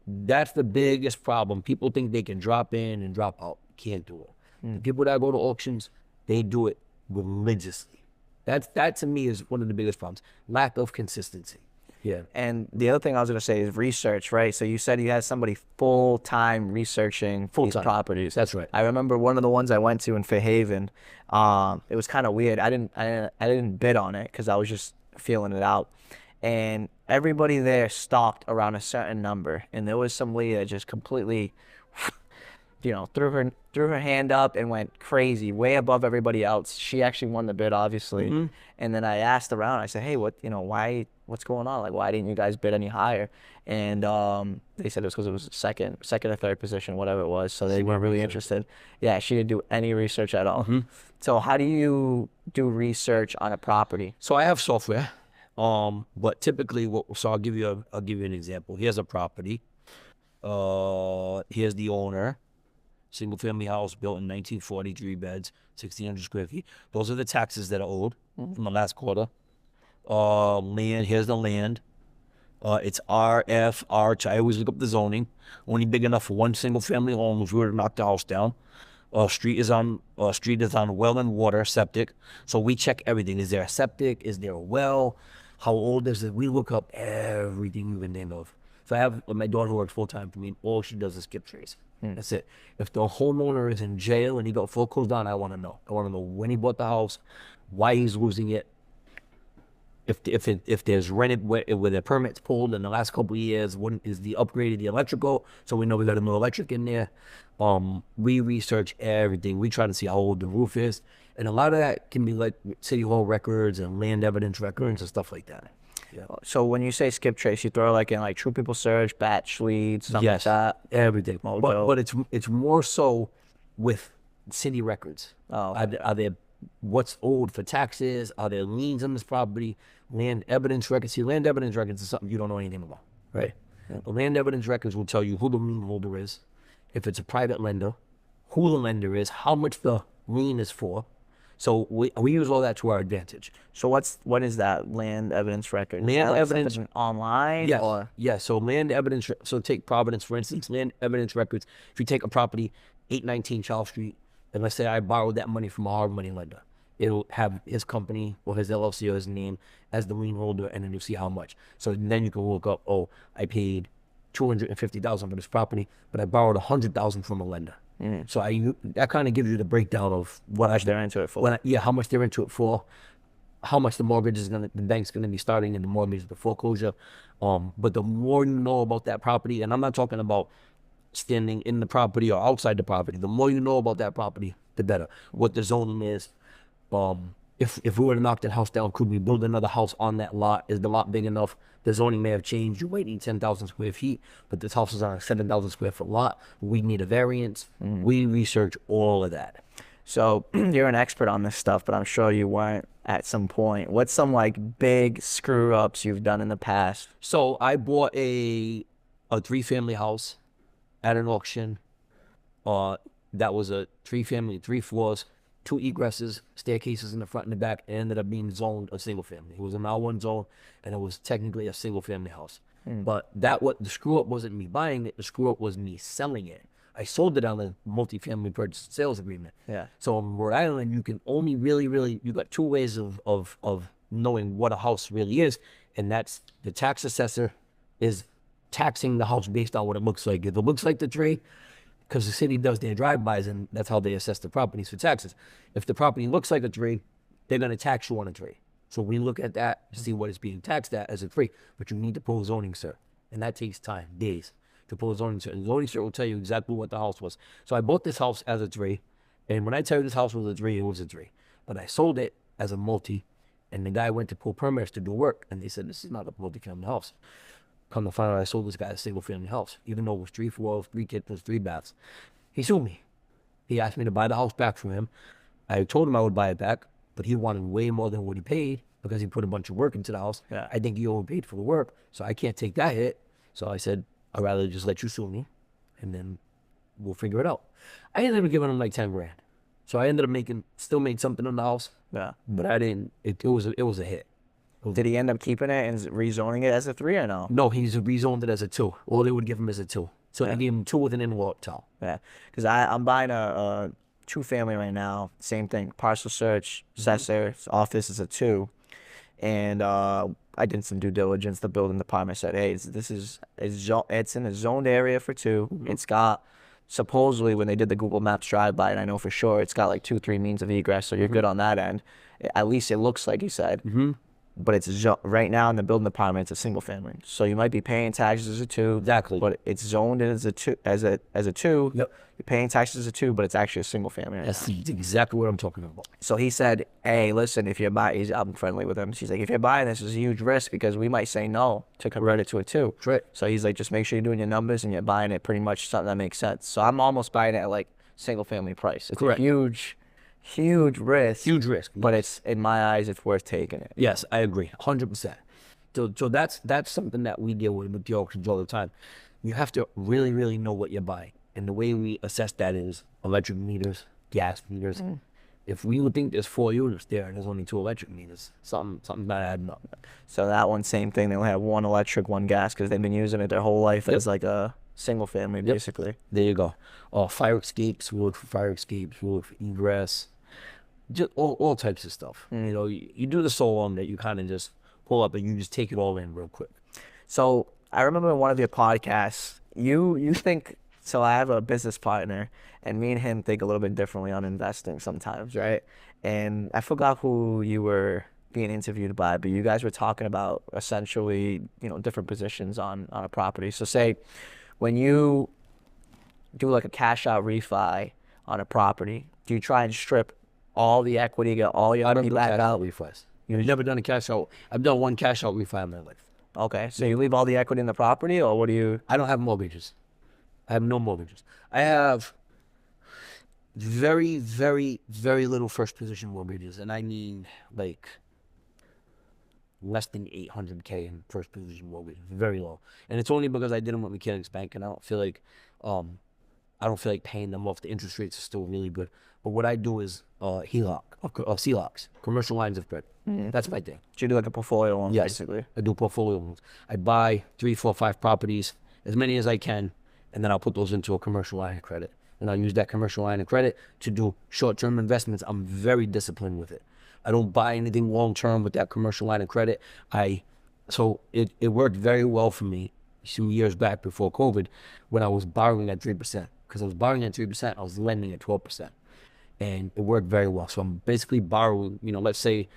B: that's the biggest problem. People think they can drop in and drop out. Can't do it. The people that go to auctions, they do it religiously. That to me is one of the biggest problems. Lack of consistency. Yeah.
A: And the other thing I was going to say is research, right? So you said you had somebody full-time researching these properties.
B: That's right.
A: I remember one of the ones I went to in Fairhaven. It was kind of weird. I didn't bid on it because I was just feeling it out. And everybody there stopped around a certain number. And there was some lady that just completely, threw her hand up and went crazy, way above everybody else. She actually won the bid, obviously. And then I asked around. I said, "Hey, what's going on? Like, why didn't you guys bid any higher?" And they said it was because it was second or third position, whatever it was. So they weren't really interested. Yeah, she didn't do any research at all. So how do you do research on a property?
B: So I have software, but typically, I'll give you an example. Here's a property. Here's the owner. Single family house built in 1940, 3 beds, 1,600 square feet. Those are the taxes that are owed from the last quarter. Land, here's the land. It's RFR. I always look up the zoning. Only big enough for one single family home if we were to knock the house down. Street is on well and water, septic. So we check everything. Is there a septic? Is there a well? How old is it? We look up everything you can think of. So I have my daughter who works full time for me. All she does is skip trace. That's it. If the homeowner is in jail and he got foreclosed on, I want to know. I want to know when he bought the house, why he's losing it. If there's rented where the permit's pulled in the last couple of years, when is the upgraded the electrical? So we know we got a new electric in there. We research everything. We try to see how old the roof is, and a lot of that can be like city hall records and land evidence records and stuff like that. Yeah.
A: So when you say skip trace, you throw like in like True People Search, batch leads, something like that.
B: Everything. But it's more so with city records.
A: Oh,
B: okay. Are there what's owed for taxes? Are there liens on this property? Land evidence records. See, land evidence records is something you don't know anything about, right? The land evidence records will tell you who the lien holder is, if it's a private lender, who the lender is, how much the lien is for. So we use all that to our advantage.
A: So what is that land evidence record?
B: Land evidence
A: online?
B: Yes.
A: Or?
B: Yeah. So land evidence. So take Providence for instance. Land evidence records. If you take a property, 819 Charles Street, and let's say I borrowed that money from a hard money lender, it'll have his company or his LLC or his name as the lien holder, and then you'll see how much. So then you can look up. Oh, I paid $250,000 for this property, but I borrowed $100,000 from a lender. So that kind of gives you the breakdown of what they're into it for. How much they're into it for, how much the mortgage is the bank's gonna be starting in the mortgage, the foreclosure. But the more you know about that property, and I'm not talking about standing in the property or outside the property. The more you know about that property, the better. What the zoning is. If we were to knock that house down, could we build another house on that lot? Is the lot big enough? The zoning may have changed. You might need 10,000 square feet, but this house is on a 7,000 square foot lot. We need a variance. We research all of that.
A: So you're an expert on this stuff, but I'm sure you weren't at some point. What's some like big screw ups you've done in the past?
B: So I bought a 3-family house at an auction. That was a 3-family, 3 floors. 2 egresses, staircases in the front and the back. It ended up being zoned a single family. It was an R1 zone, and it was technically a single family house. But what the screw up wasn't me buying it. The screw up was me selling it. I sold it on a multifamily purchase sales agreement.
A: Yeah.
B: So in Rhode Island, you can only really you got 2 ways of knowing what a house really is, and that's the tax assessor is taxing the house based on what it looks like. If it looks like the tree, because the city does their drive-bys, and that's how they assess the properties for taxes. If the property looks like a tree, they're going to tax you on a tree. So we look at that, see what it's being taxed at as a tree. But you need to pull a zoning cert, and that takes time, days, to pull a zoning cert. And the zoning cert will tell you exactly what the house was. So I bought this house as a tree, and when I tell you this house was a tree, it was a tree. But I sold it as a multi, and the guy went to pull permits to do work, and they said, this is not a multi-family house. Come to find out, I sold this guy a single-family house, even though it was 3 floors, 3 kitchens, 3 baths. He sued me. He asked me to buy the house back from him. I told him I would buy it back, but he wanted way more than what he paid because he put a bunch of work into the house.
A: Yeah.
B: I think he overpaid for the work, so I can't take that hit. So I said, I'd rather just let you sue me, and then we'll figure it out. I ended up giving him like 10 grand. So I ended up still made something on the house,
A: Yeah.
B: but I didn't, it was a hit.
A: Did he end up keeping it and rezoning it as a 3 or no?
B: No, he's rezoned it as a 2. All they would give him is a 2. So I gave him 2 with an in-law towel.
A: Yeah, because I'm buying a 2-family right now. Same thing. Parcel search, assessor, office is a 2, and I did some due diligence. The building department said, "Hey, it's in a zoned area for 2. It's got supposedly when they did the Google Maps drive-by, and I know for sure it's got like 2-3 means of egress, so you're good on that end. At least it looks like he said." But it's right now in the building department, it's a single family. So you might be paying taxes as a 2.
B: Exactly.
A: But it's zoned as a 2 as a 2.
B: Yep.
A: You're paying taxes as a 2, but it's actually a single family. Right
B: That's
A: now.
B: exactly what I'm talking about.
A: So he said, "Hey, listen, if you're buying," I'm friendly with him. She's like, "If you're buying this, it's a huge risk because we might say no to convert it to a 2."
B: That's right.
A: So he's like, "Just make sure you're doing your numbers and you're buying it pretty much something that makes sense." So I'm almost buying it at like single family price. It's
B: Correct.
A: a huge risk.
B: Huge risk.
A: But it's in my eyes, it's worth taking it.
B: Yes, I agree, 100%. So that's something that we deal with the auctions all the time. You have to really know what you're buying, and the way we assess that is electric meters, gas meters. If we would think there's 4 units there and there's only 2 electric meters, something's not adding up.
A: So that one, same thing. They only have 1 electric, 1 gas because they've been using it their whole life as like a single family, basically.
B: There you go. Fire escapes. We look for fire escapes. We look for egress. Just all types of stuff. You know, you do the so long that you kind of just pull up and you just take it all in real quick.
A: So I remember in one of your podcasts, you think, so I have a business partner and me and him think a little bit differently on investing sometimes, right? And I forgot who you were being interviewed by, but you guys were talking about essentially, different positions on a property. So say when you do like a cash out refi on a property, do you try and strip all the equity, get all your money back out?
B: Refis. You've never done a cash out. I've done 1 cash out refi in my life.
A: Okay, so you leave all the equity in the property, or what do you?
B: I don't have mortgages. I have no mortgages. I have very little first position mortgages, and I need like less than $800K in first position mortgage. Very low, and it's only because I did them with Mechanics Bank, and I don't feel like paying them off. The interest rates are still really good. But what I do is HELOC, CLOCs, commercial lines of credit. That's my thing.
A: Do you do like a portfolio loan,
B: Yes,
A: basically?
B: I do portfolio loans. I buy 3, 4, 5 properties, as many as I can, and then I'll put those into a commercial line of credit. And I'll use that commercial line of credit to do short-term investments. I'm very disciplined with it. I don't buy anything long-term with that commercial line of credit. So it worked very well for me some years back before COVID when I was borrowing at 3%. Because I was borrowing at 3%, I was lending at 12%. And it worked very well. So I'm basically borrowing, let's say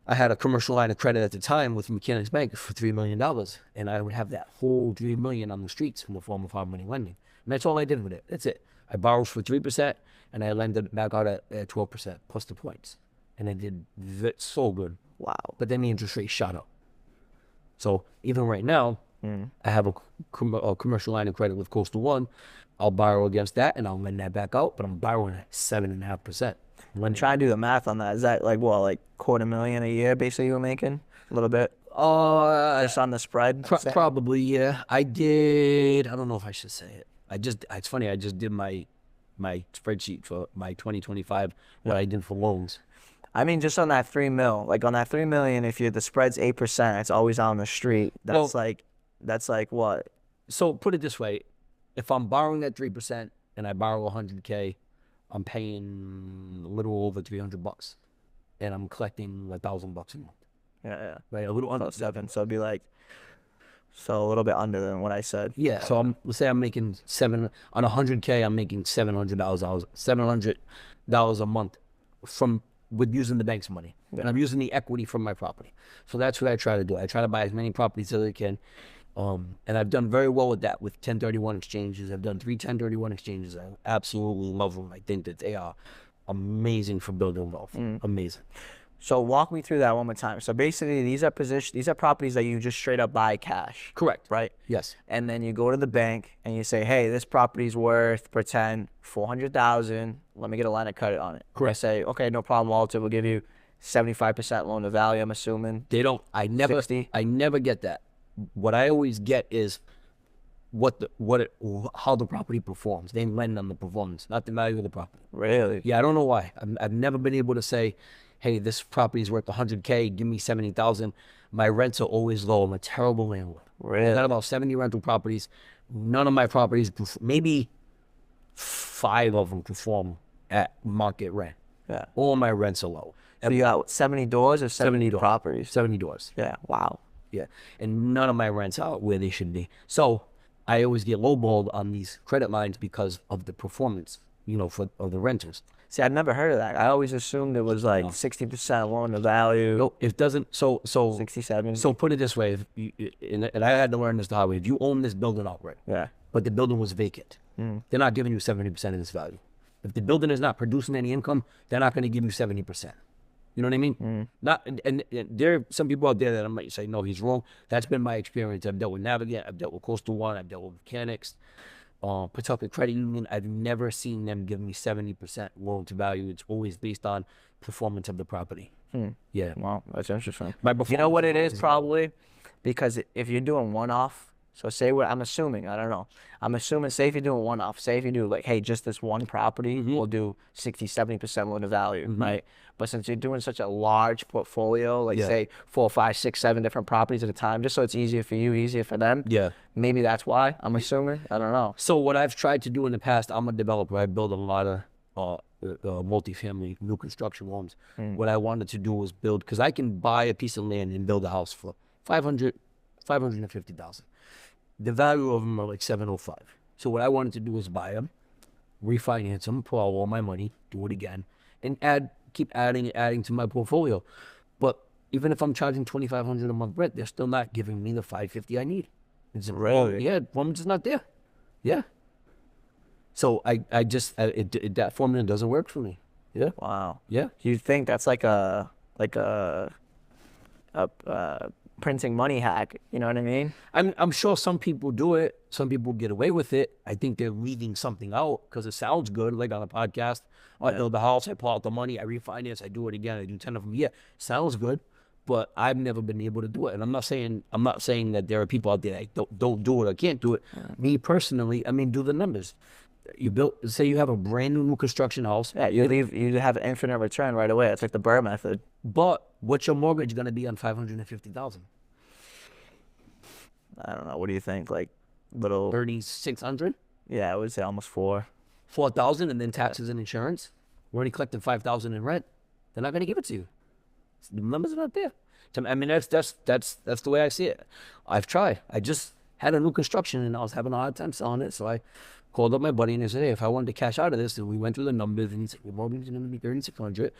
B: I had a commercial line of credit at the time with Mechanics Bank for $3 million. And I would have that whole $3 million on the streets in the form of hard money lending. And that's all I did with it. That's it. I borrowed for 3% and I lended it back out at 12% plus the points. And I did so good.
A: Wow.
B: But then the interest rate shot up. So even right now, I have a commercial line of credit with Coastal One. I'll borrow against that and I'll lend that back out, but I'm borrowing at 7.5%.
A: When trying to do the math on that, is that like what, like $250,000 a year basically you were making? A little bit? Just on the spread?
B: Probably, yeah. I don't know if I should say it. It's funny, I just did my my spreadsheet for my 2025 what I did for loans.
A: I mean, just on that 3 mil, like on that 3 million, if the spread's 8%, it's always on the street. That's
B: Well,
A: that's like what?
B: So put it this way, if I'm borrowing at 3% and I borrow 100K, I'm paying a little over $300, and I'm collecting $1,000 a month.
A: Yeah.
B: Right, a little under
A: So 7. So it'd be like, so a little bit under than what I said.
B: Yeah, so let's say I'm making on 100K. I'm making $700 a month with using the bank's money, and I'm using the equity from my property. So that's what I try to do. I try to buy as many properties as I can, and I've done very well with that with 1031 exchanges. I've done 3 1031 exchanges. I absolutely love them. I think that they are amazing for building wealth. Amazing.
A: So walk me through that one more time. So basically, these are properties that you just straight up buy cash.
B: Correct.
A: Right?
B: Yes.
A: And then you go to the bank and you say, hey, this property's worth, pretend, 400,000. Let me get a line of credit on it.
B: Correct.
A: I say, okay, no problem, Walter. We'll give you 75% loan to value, I'm assuming.
B: They don't. I never
A: 60?
B: I never get that. What I always get is how the property performs. They lend on the performance, not the value of the property.
A: Really?
B: Yeah, I don't know why. I've never been able to say, hey, this property is worth 100K, give me 70,000. My rents are always low. I'm a terrible landlord.
A: Really?
B: I've got about 70 rental properties. None of my properties, maybe 5 of them perform at market rent.
A: Yeah.
B: All my rents are low.
A: So you got 70 doors or 70
B: doors.
A: properties?
B: 70 doors.
A: Yeah. Wow.
B: Yeah. And none of my rents are where they should be. So I always get lowballed on these credit lines because of the performance, of the renters.
A: See, I'd never heard of that. I always assumed it was like 60% loan to value.
B: No, it doesn't. So
A: 67.
B: So put it this way, and I had to learn this the hard way. If you own this building outright,
A: Yeah.
B: but the building was vacant, they're not giving you 70% of this value. If the building is not producing any income, they're not going to give you 70%. You know what I mean? Not, and there are some people out there that I might say, no, he's wrong. That's been my experience. I've dealt with Navigant, I've dealt with Coastal One, I've dealt with mechanics, Pawtucket Credit Union. I've never seen them give me 70% loan to value. It's always based on performance of the property. Yeah.
A: Well, that's interesting.
B: You
A: know what it is probably? Because if you're doing one-off, so I'm assuming, I don't know. I'm assuming, say if you're doing one-off, say if you do like, hey, just this one property, we'll do 60, 70% loan to value, right? But since you're doing such a large portfolio, like say 4, 5, 6, 7 different properties at a time, just so it's easier for you, easier for them.
B: Yeah.
A: Maybe that's why, I'm assuming. I don't know.
B: So what I've tried to do in the past, I'm a developer. I build a lot of multifamily new construction homes. What I wanted to do was build, because I can buy a piece of land and build a house for $550,000. The value of them are like 705. So what I wanted to do is buy them, refinance them, pull out all my money, do it again, and keep adding to my portfolio. But even if I'm charging $2,500 a month rent, they're still not giving me the $550 I need.
A: Really?
B: Yeah, woman's just not there. Yeah. So I just that formula doesn't work for me. Yeah.
A: Wow.
B: Yeah.
A: Do you think that's like a printing money hack? You know what I mean?
B: I'm sure some people do it. Some people get away with it. I think they're leaving something out because it sounds good, like on a podcast. I build the house, I pull out the money, I refinance, I do it again, I do 10 of them. Yeah, sounds good, but I've never been able to do it. And I'm not saying that there are people out there that don't do it or can't do it. Me personally, do the numbers. Say you have a brand new construction house.
A: Yeah, you have infinite return right away. It's like the Burr method.
B: But what's your mortgage going to be on $550,000?
A: I don't know. What do you think? Like little
B: 3,600?
A: Yeah, I would say almost
B: 4,000, and then taxes and insurance. We're only collecting $5,000 in rent. They're not going to give it to you. The numbers are not there. That's the way I see it. I've tried. I just had a new construction and I was having a hard time selling it, so I called up my buddy and I said, hey, if I wanted to cash out of this, and we went through the numbers, and he said, your mortgage is going to be 3,600,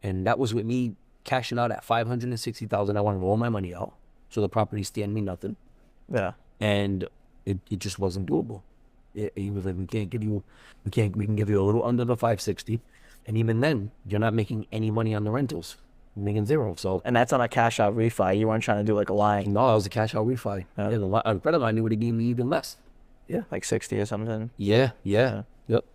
B: and that was with me cashing out at $560,000. I wanted all my money out, so the property stand me nothing.
A: Yeah.
B: And it just wasn't doable. He was like, we can give you a little under the 560, and even then, you're not making any money on the rentals. You're making zero. So,
A: and that's on a cash out refi. You weren't trying to do like a line.
B: No, it was a cash out refi. Yeah, the credit line would have given me even less. Yeah,
A: like 60 or something.
B: Yeah. Yep.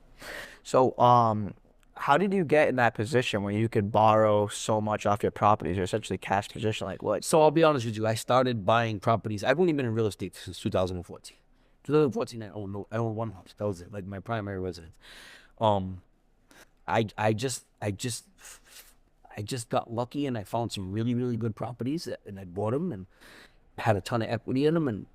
A: So, how did you get in that position where you could borrow so much off your properties? You're essentially cash position, like what?
B: So I'll be honest with you. I started buying properties. I've only been in real estate since 2014. 2014, I owned one house. That was it, like my primary residence. Um, I just got lucky and I found some really, really good properties and I bought them and had a ton of equity in them and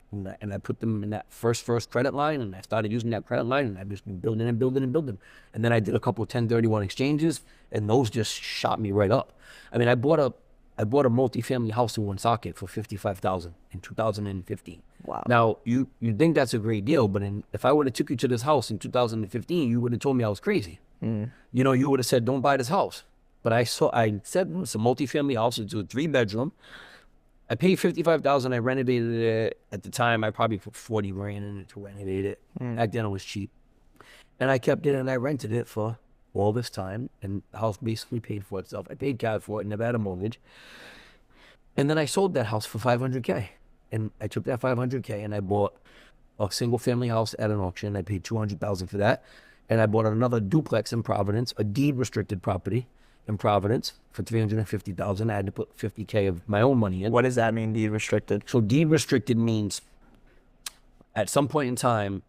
B: I put them in that first credit line and I started using that credit line and I just been building and building and building. And then I did a couple of 1031 exchanges and those just shot me right up. I mean, I bought a multifamily house in Woonsocket for $55,000 in 2015.
A: Wow.
B: Now you think that's a great deal, but if I would have took you to this house in 2015, you would have told me I was crazy. You know, you would have said, don't buy this house. But I said it's a multifamily house. It's a 3-bedroom. I paid $55,000. I renovated it at the time. I probably put 40 grand in it to renovate it. Back then it was cheap, and I kept it and I rented it for all this time. And the house basically paid for itself. I paid cash for it, never had a mortgage. And then I sold that house for $500K, and I took that $500K and I bought a single family house at an auction. I paid $200,000 for that, and I bought another duplex in Providence, a deed restricted property in Providence for $350,000. I had to put $50K of my own money in.
A: What does that mean, deed restricted?
B: So deed restricted means at some point in time,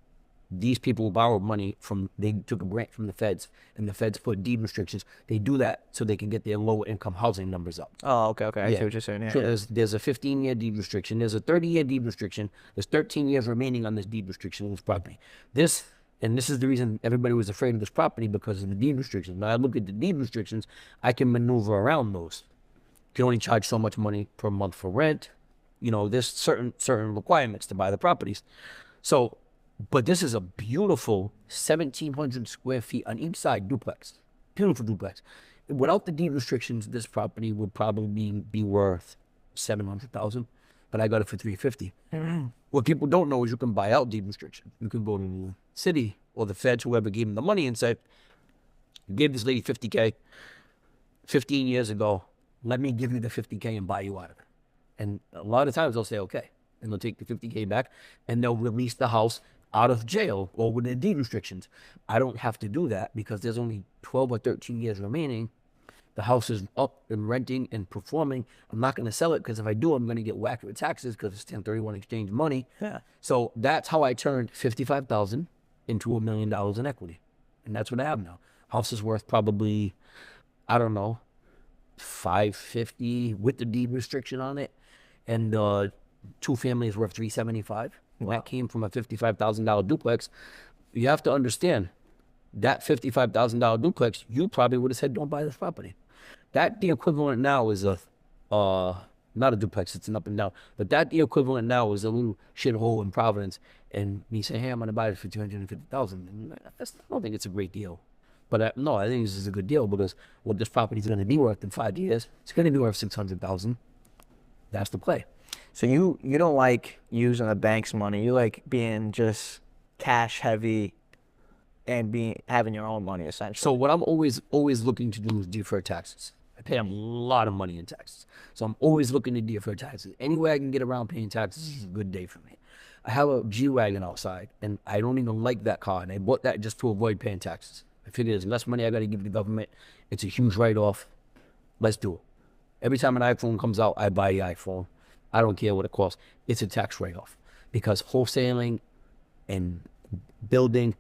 B: these people borrowed money they took a grant from the feds, and the feds put deed restrictions. They do that so they can get their lower income housing numbers up.
A: Oh, okay. I see what you're saying. Yeah,
B: So there's a 15-year deed restriction. There's a 30-year deed restriction. There's 13 years remaining on this deed restriction on this property. This is the reason everybody was afraid of this property, because of the deed restrictions. Now I look at the deed restrictions, I can maneuver around those. You can only charge so much money per month for rent. You know, there's certain requirements to buy the properties. So, but this is a beautiful 1,700 square feet on each side duplex. Beautiful duplex. Without the deed restrictions, this property would probably be worth $700,000, but I got it for $350,000. What people don't know is you can buy out deed restrictions. You can go to the city or the feds, whoever gave them the money, and say, you gave this lady $50K 15 years ago. Let me give you the $50K and buy you out of it. And a lot of times they'll say, okay. And they'll take the $50K back and they'll release the house out of jail or with the deed restrictions. I don't have to do that because there's only 12 or 13 years remaining. The house is up and renting and performing. I'm not going to sell it because if I do, I'm going to get whacked with taxes because it's 1031 exchange money.
A: Yeah.
B: So that's how I turned $55,000 into $1 million in equity. And that's what I have now. House is worth probably, I don't know, $550 with the deed restriction on it. And 2-family is worth $375. Wow. That came from a $55,000 duplex. You have to understand that $55,000 duplex, you probably would have said, don't buy this property. The equivalent now is not a duplex, it's an up and down, but the equivalent now is a little shithole in Providence. And me saying, hey, I'm going to buy it for $250,000. I don't think it's a great deal. But no, I think this is a good deal because what this property is going to be worth in 5 years, it's going to be worth $600,000. That's the play.
A: So you don't like using the bank's money. You like being just cash heavy and having your own money, essentially.
B: So what I'm always looking to do is defer taxes. I pay a lot of money in taxes. So I'm always looking to defer taxes. Any way I can get around paying taxes is a good day for me. I have a G-Wagon outside, and I don't even like that car. And I bought that just to avoid paying taxes. I figure there's less money I got to give the government. It's a huge write-off. Let's do it. Every time an iPhone comes out, I buy the iPhone. I don't care what it costs. It's a tax write-off because wholesaling and building,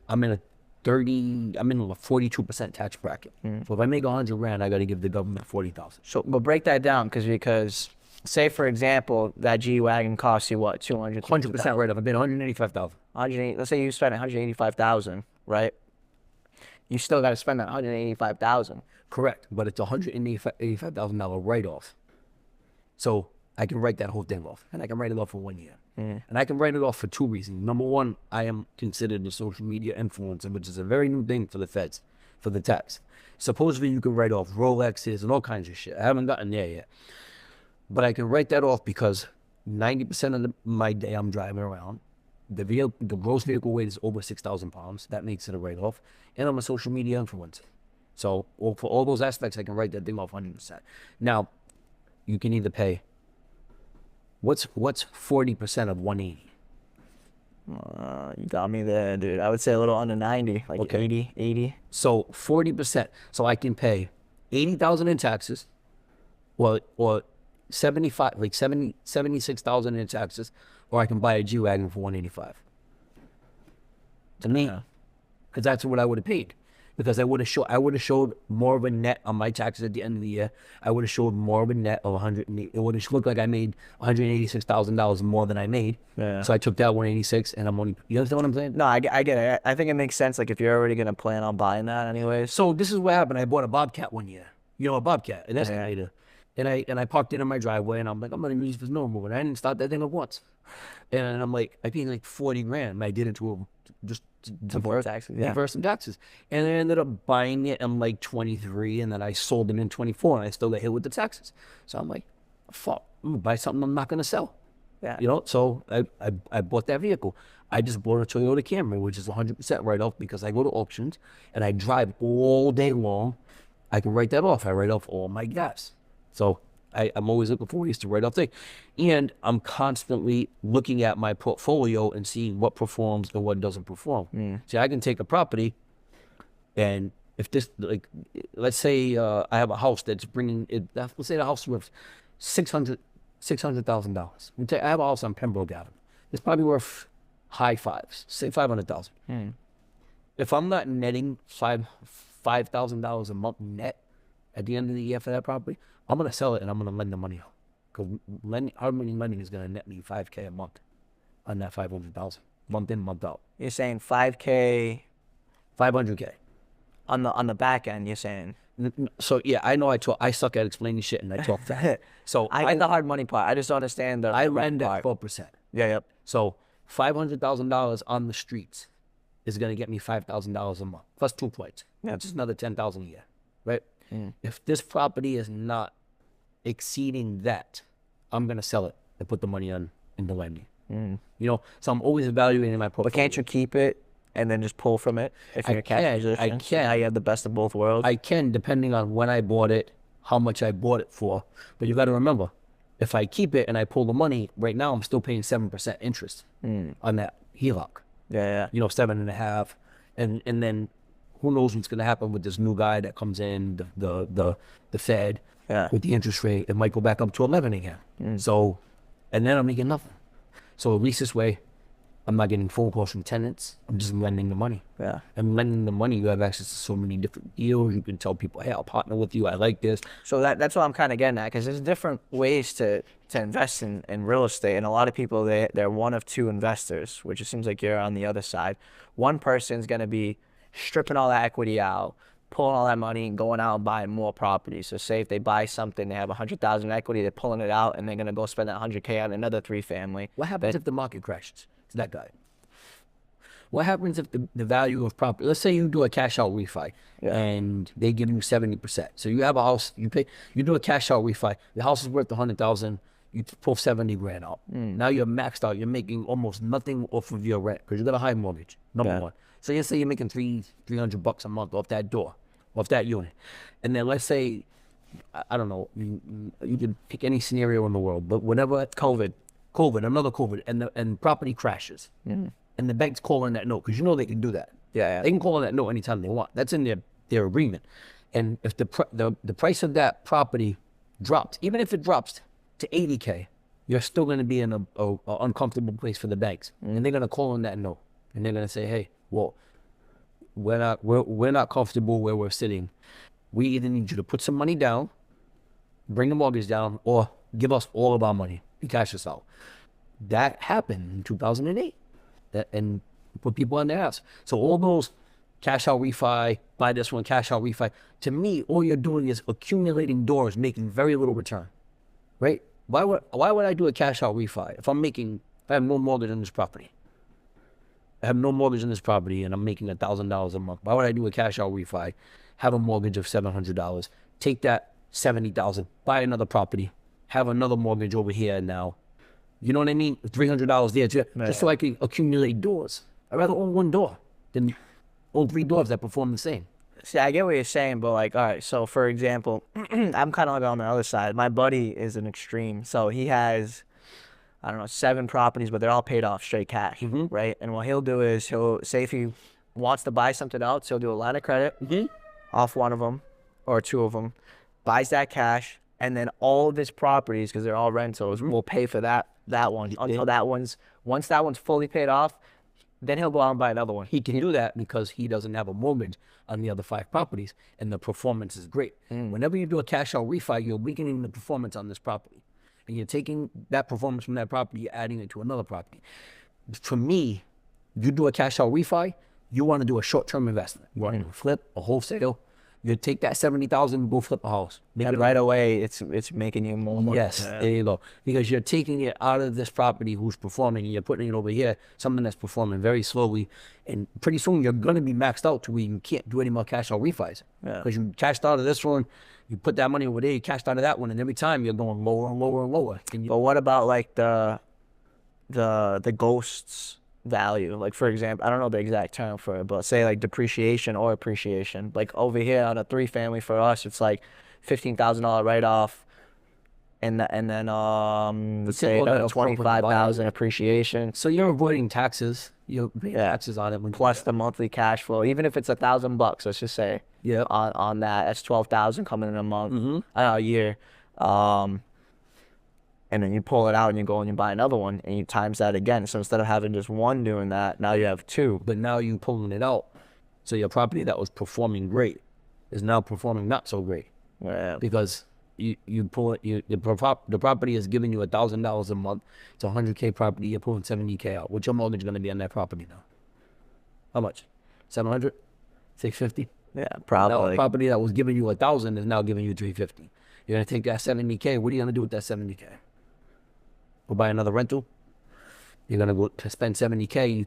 B: I'm in a 42% tax bracket. So if I make $100,000, I got to give the government $40,000.
A: So, but break that down because say for example that G-Wagon costs you what,
B: 100% write-off. I paid $185,000.
A: Let's say you spend $185,000, right? You still got to spend that $185,000.
B: Correct, but it's $185,000 write-off. So I can write that whole thing off, and I can write it off for 1 year. And I can write it off for 2 reasons. Number one, I am considered a social media influencer, which is a very new thing for the feds, for the tax. Supposedly you can write off Rolexes and all kinds of shit. I haven't gotten there yet. But I can write that off because 90% of my day I'm driving around. The gross vehicle weight is over 6,000 pounds. That makes it a write-off. And I'm a social media influencer. So for all those aspects, I can write that thing off 100%. Now, you can either pay, what's 40% of 180?
A: You got me there, dude. I would say a little under 90, like
B: Okay.
A: 80.
B: So 40%. So I can pay $80,000 in taxes, or 76,000 in taxes, or I can buy a G-Wagon for $185. To me, because that's what I would have paid. Because I would have showed more of a net on my taxes at the end of the year. I would have showed more of a net of 108. It would have looked like I made $186,000 more than I made.
A: Yeah.
B: So I took that 186, and I'm only. You understand what I'm saying?
A: No, I get it. I think it makes sense. Like if you're already gonna plan on buying that anyways.
B: So this is what happened. I bought a Bobcat one year. You know, a Bobcat, an excavator. And I parked it in my driveway, and I'm like, I'm gonna use this no more. And I didn't start that thing up once. And I'm like, I paid like 40 grand. I did it to just
A: Divorce taxes, yeah.
B: Divorce some taxes. And I ended up buying it in like 23, and then I sold it in 24, and I still got hit with the taxes. So I'm like, fuck, I'm gonna buy something I'm not gonna sell.
A: Yeah.
B: You know, so I bought that vehicle. I just bought a Toyota Camry, which is 100% write-off because I go to auctions and I drive all day long. I can write that off. I write off all my gas. So I'm always looking for ways to write off things. And I'm constantly looking at my portfolio and seeing what performs and what doesn't perform. See, I can take a property, and if this, like, let's say I have a house that's bringing it, let's say the house is worth $600,000. I have a house on Pembroke Avenue. It's probably worth high fives, say 500,000. If I'm not netting $5,000 a month net at the end of the year for that property, I'm gonna sell it and I'm gonna lend the money out. Because hard money lending is gonna net me $5K a month on that 500,000, month in, month out.
A: You're saying 5K
B: 500K.
A: on the back end. You're saying.
B: So yeah, I know I suck at explaining shit and I talk fast. So
A: I get the hard money part. I just don't understand the.
B: I lend at 4%.
A: Yeah. Yep.
B: So $500,000 on the streets is gonna get me $5,000 a month plus 2 points.
A: Yeah.
B: It's just another $10,000 a year, right? If this property is not exceeding that, I'm gonna sell it and put the money on into lending. You know, so I'm always evaluating my portfolio.
A: But can't you keep it and then just pull from it if you're in a cash position?
B: I can.
A: Now you have the best of both worlds.
B: I can, depending on when I bought it, how much I bought it for. But you got to remember, if I keep it and I pull the money, right now I'm still paying 7% interest on that HELOC.
A: Yeah.
B: You know, 7.5, and then who knows what's gonna happen with this new guy that comes in, the Fed, with the interest rate. It might go back up to 11 again. So, and then I'm making nothing. So at least this way, I'm not getting phone calls from tenants. I'm just lending the money.
A: Yeah.
B: And lending the money, you have access to so many different deals. You can tell people, hey, I'll partner with you. I like this.
A: So that's what I'm kind of getting at, because there's different ways to invest in real estate. And a lot of people, they're one of two investors, which it seems like you're on the other side. One person's going to be stripping all that equity out, pulling all that money and going out and buying more properties. So say if they buy something, they have 100,000 equity, they're pulling it out and they're going to go spend that 100K on another 3-family.
B: What happens if the market crashes? To that guy. What happens if the value of property, let's say you do a cash out refi and they give you 70%. So you have a house, you do a cash out refi, the house is worth 100,000, you pull 70 grand out. Now you're maxed out, you're making almost nothing off of your rent because you got a high mortgage, number one. So let's say you're making $300 a month off that door, off that unit. And then let's say, I don't know, you can pick any scenario in the world, but whenever another COVID, and property crashes. And the bank's calling that note, because you know they can do that. They can call on that note anytime they want. That's in their agreement. And if the price of that property drops, even if it drops to 80K, you're still going to be in a uncomfortable place for the banks. And they're going to call on that note. And they're going to say, hey, well, we're not comfortable where we're sitting. We either need you to put some money down, bring the mortgage down, or give us all of our money and cash us out. That happened in 2008. And put people on their ass. So all those cash out refi, buy this one, cash out refi, to me, all you're doing is accumulating doors, making very little return, right? Why would I do a cash out refi if I have no mortgage on this property? I have no mortgage on this property and I'm making $1,000 a month. Why would I do a cash out refi, have a mortgage of $700, take that $70,000, buy another property, have another mortgage over here now? You know what I mean? $300 there, just so I can accumulate doors. I'd rather own one door than own 3 doors that perform the same.
A: See, I get what you're saying, but like, all right, so for example, I'm kind of like on the other side. My buddy is an extreme. So he has, I don't know, 7 properties, but they're all paid off straight cash, right? And what he'll do is he'll say if he wants to buy something else, he'll do a line of credit off one of them or 2 of them, buys that cash, and then all of his properties, because they're all rentals, will pay for that one until once that one's fully paid off,
B: then he'll go out and buy another one. He can do that because he doesn't have a mortgage on the other 5 properties, and the performance is great. Whenever you do a cash out refi, you're weakening the performance on this property, and you're taking that performance from that property, you're adding it to another property. For me, you do a cash out refi, you want to do a short-term investment. You want to flip a wholesale. You take that $70,000 and go flip a house.
A: And right away, it's making you more.
B: Yes, there you go. Because you're taking it out of this property who's performing, and you're putting it over here, something that's performing very slowly. And pretty soon, you're going to be maxed out to where you can't do any more cash out refis. Because you cashed out of this one, you put that money over there, you cashed out of that one, and every time you're going lower and lower and lower.
A: But what about like the ghosts value? Like, for example, I don't know the exact term for it, but say like depreciation or appreciation. Like over here on a 3-family for us, it's like $15,000 write-off, and then let's say 25,000 appreciation.
B: So you're avoiding taxes. You're paying taxes on it.
A: Plus the monthly cash flow, even if it's $1,000, let's just say.
B: Yeah.
A: On that, that's 12,000 coming in a month, a year. And then you pull it out and you go and you buy another one and you times that again. So instead of having just one doing that, now you have 2.
B: But now you're pulling it out. So your property that was performing great is now performing not so great.
A: Yeah.
B: Because you pull it, the property is giving you $1,000 a month. It's a $100K property. You're pulling $70K out. What's your mortgage going to be on that property now? How much? $700? $650?
A: Yeah,
B: Now,
A: probably.
B: a property that was giving you $1,000 is now giving you $350. You're going to take that $70K. What are you going to do with that $70K? Go buy another rental? You're going to go to spend $70K. You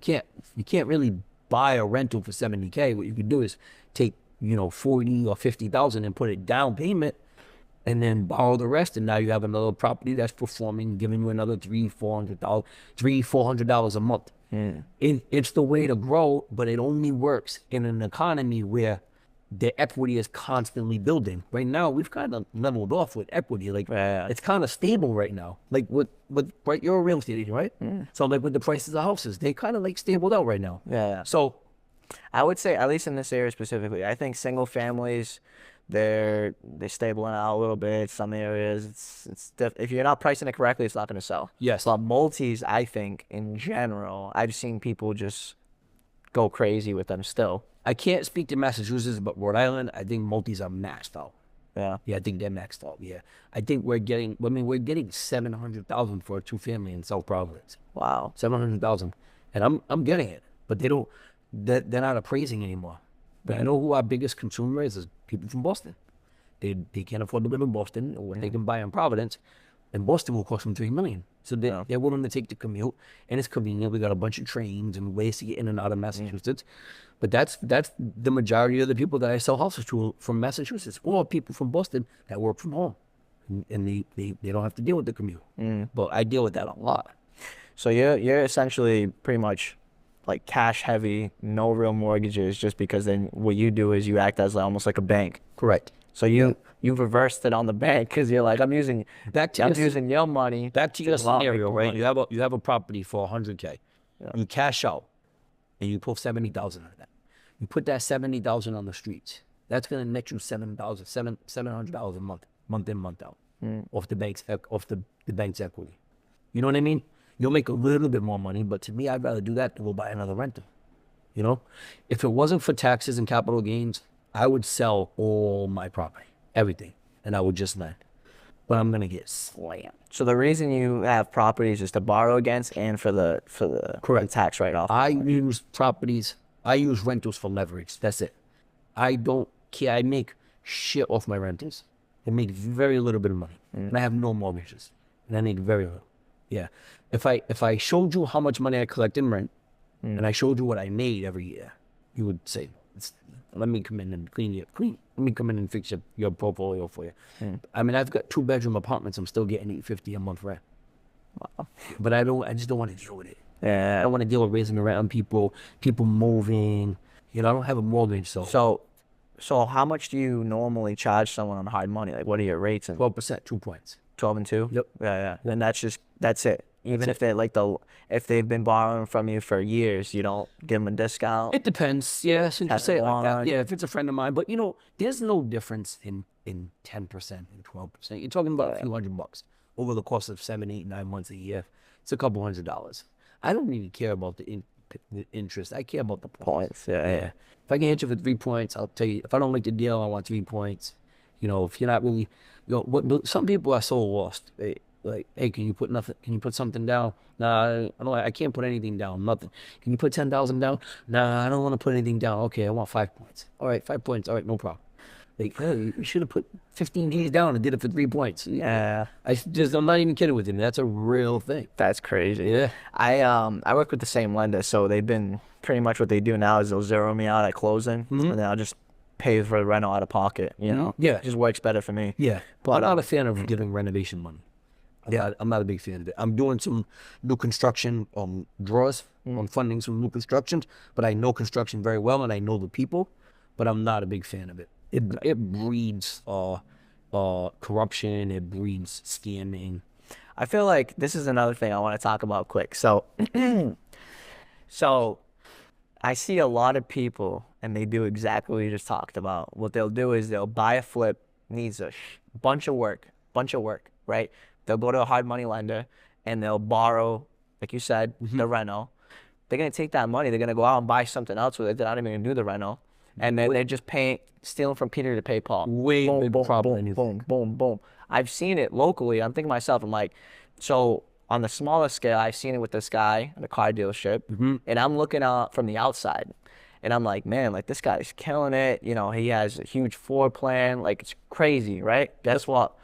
B: can't really buy a rental for $70K. What you could do is take, $40,000 or $50,000 and put it down payment, and then borrow the rest. And now you have another property that's performing, giving you another $400 a month. It's the way to grow, but it only works in an economy where the equity is constantly building. Right now, we've kind of leveled off with equity. Like, it's kind of stable right now. Like, right, you're a real estate agent, right? So, like, with the prices of houses, they kind of, like, stabled out right now.
A: Yeah.
B: So,
A: I would say, at least in this area specifically, I think single families, they're stabling out a little bit. Some areas, if you're not pricing it correctly, it's not going to sell.
B: yes.
A: But multis, I think, in general, I've seen people just go crazy with them still.
B: I can't speak to Massachusetts, but Rhode Island, I think multis are maxed out.
A: Yeah.
B: Yeah, I think they're maxed out. Yeah. I think we're getting $700,000 for a 2-family in South Providence.
A: Wow.
B: $700,000. And I'm getting it. But they're not appraising anymore. But I know who our biggest consumer is people from Boston. They can't afford to live in Boston, or they can buy in Providence, and Boston will cost them $3 million. So they're willing to take the commute, and it's convenient. We got a bunch of trains and ways to get in and out of Massachusetts. But that's the majority of the people that I sell houses to from Massachusetts, or people from Boston that work from home, and they don't have to deal with the commute. But I deal with that a lot.
A: So you're essentially pretty much like cash heavy, no real mortgages, just because then what you do is you act as almost like a bank.
B: Correct.
A: So you've reversed it on the bank because you're like, I'm using your money.
B: Back to your scenario, right?
A: Money.
B: You have a property for $100K. You cash out, and you pull $70,000 out of that. You put that $70,000 on the streets. That's gonna net you $700 a month in, month out, off the bank's equity. You know what I mean? You'll make a little bit more money, but to me, I'd rather do that than go buy another rental. If it wasn't for taxes and capital gains, I would sell all my property, everything, and I would just lend. But I'm gonna get slammed.
A: So the reason you have properties is to borrow against and for the
B: Correct.
A: tax write-off.
B: I use rentals for leverage. That's it. I don't care. I make shit off my rentals. I make very little bit of money, and I have no mortgages, and I make very little. Yeah. If I showed you how much money I collect in rent, and I showed you what I made every year, you would say, let me come in and let me come in and fix your portfolio for you. I mean, I've got 2-bedroom apartments. I'm still getting $850 a month rent. Wow. But I just don't want to deal with it.
A: Yeah.
B: I don't want to deal with raising around people moving. I don't have a mortgage,
A: So how much do you normally charge someone on hard money? Like, what are your rates?
B: 12%, 2 points.
A: 12 and 2?
B: Yep.
A: Yeah. Then that's it. Even if if they've been borrowing from you for years, you don't give them a discount.
B: It depends. Yeah, since you say it like that.
A: long.
B: Yeah, if it's a friend of mine. But there's no difference in 10% and 12%. You're talking about a few $100 over the course of 7, 8, 9 months a year. It's a couple $100. I don't even care about the interest. I care about the
A: Points. Yeah, yeah.
B: If I can hit you for 3 points, I'll tell you. If I don't like the deal, I want 3 points. If you're not really, some people are so lost. Like, hey, can you put nothing? Can you put something down? Nah, I don't. I can't put anything down. Nothing. Can you put 10,000 down? Nah, I don't want to put anything down. Okay, I want 5 points. All right, 5 points. All right, no problem. Like, hey, you should have put 15 G's down and did it for 3 points.
A: Yeah.
B: I'm not even kidding with him. That's a real thing.
A: That's crazy.
B: Yeah.
A: I work with the same lender, so they've been pretty much what they do now is they'll zero me out at closing, and then I'll just pay for the rental out of pocket.
B: Yeah.
A: It just works better for me.
B: Yeah.
A: But
B: I'm not a fan of giving renovation money. Yeah, I'm not a big fan of it. I'm doing some new construction draws on funding some new constructions, but I know construction very well and I know the people, but I'm not a big fan of it. It breeds corruption. It breeds scamming.
A: I feel like this is another thing I want to talk about quick. So, so I see a lot of people, and they do exactly what you just talked about. What they'll do is they'll buy a flip, needs a bunch of work, right? They'll go to a hard money lender, and they'll borrow, like you said, the rental. They're going to take that money. They're going to go out and buy something else with it. They're not even going to do the rental. And then they're just stealing from Peter to pay Paul.
B: Way bigger problem than you
A: boom,
B: think.
A: boom, boom. I've seen it locally. I'm thinking to myself, I'm like, so on the smaller scale, I've seen it with this guy at a car dealership, and I'm looking out from the outside, and I'm like, man, like this guy's killing it. He has a huge floor plan. Like, it's crazy, right? Guess what?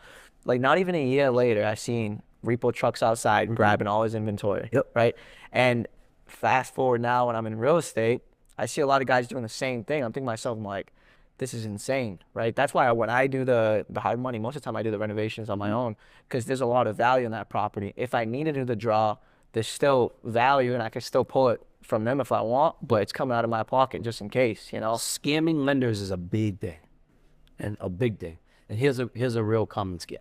A: Like, not even a year later, I've seen repo trucks outside grabbing all his inventory, right? And fast forward now, when I'm in real estate, I see a lot of guys doing the same thing. I'm thinking to myself, I'm like, this is insane, right? That's why when I do the hard money, most of the time I do the renovations on my own, because there's a lot of value in that property. If I needed to do the draw, there's still value, and I can still pull it from them if I want, but it's coming out of my pocket just in case,
B: Scamming lenders is a big thing, and a big thing. And here's a real common scam.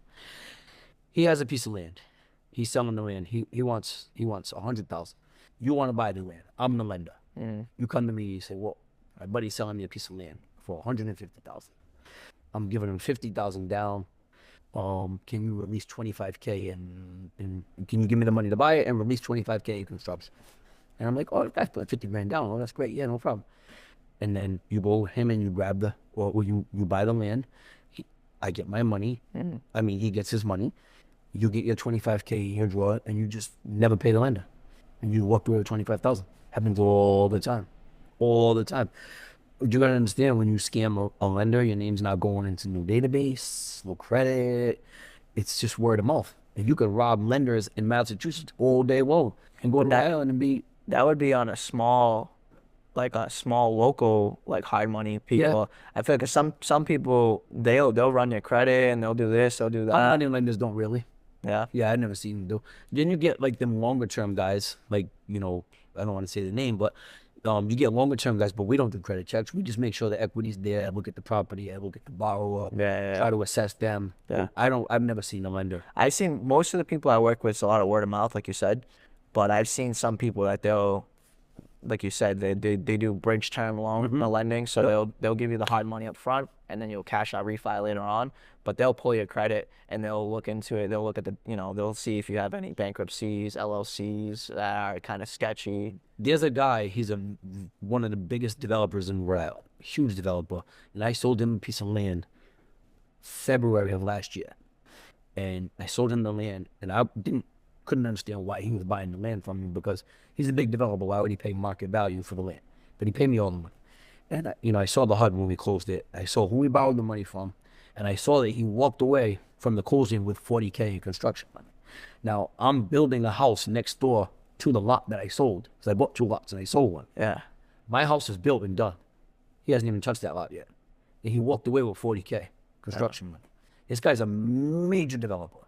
B: He has a piece of land. He's selling the land. He wants 100,000. You want to buy the land. I'm the lender. You come to me, you say, well, my buddy's selling me a piece of land for 150,000. I'm giving him 50,000 down. Can you release 25K and can you give me the money to buy it and release 25K in construction? And I'm like, oh, this guy's putting 50 grand down. Oh, that's great. Yeah, no problem. And then you go with him and you grab you buy the land. I get my money. I mean, he gets his money. You get your 25K, you draw it, and you just never pay the lender. And you walk away with 25,000. Happens all the time. All the time. You gotta understand, when you scam a lender, your name's not going into no database, no credit. It's just word of mouth. And you could rob lenders in Massachusetts all day long and go to the island and be.
A: That would be on a small local, like, hard money people.
B: Yeah.
A: I feel like some people, they'll run your credit and they'll do this, they'll do that.
B: Hard money lenders don't really.
A: Yeah.
B: Yeah, I've never seen them do. Then you get like them longer term guys, like, I don't want to say the name, but you get longer term guys, but we don't do credit checks. We just make sure the equity's there. I look at the property, I look at the borrower, try to assess them.
A: Yeah.
B: I've never seen a lender.
A: I've seen most of the people I work with, it's a lot of word of mouth, like you said, but I've seen some people that they'll, like you said, they do bridge term loan lending, so they'll give you the hard money up front, and then you'll cash out refi later on. But they'll pull your credit and they'll look into it. They'll look at they'll see if you have any bankruptcies, LLCs that are kind of sketchy.
B: There's a guy, he's one of the biggest developers in Rhode Island, huge developer, and I sold him a piece of land February of last year. And I sold him the land, and I couldn't understand why he was buying the land from me, because he's a big developer. Why would he pay market value for the land? But he paid me all the money. And I saw the HUD when we closed it. I saw who he borrowed the money from, and I saw that he walked away from the closing with 40K in construction money. Now, I'm building a house next door to the lot that I sold, because I bought 2 lots and I sold one.
A: Yeah.
B: My house is built and done. He hasn't even touched that lot yet. And he walked away with 40K construction money. This guy's a major developer.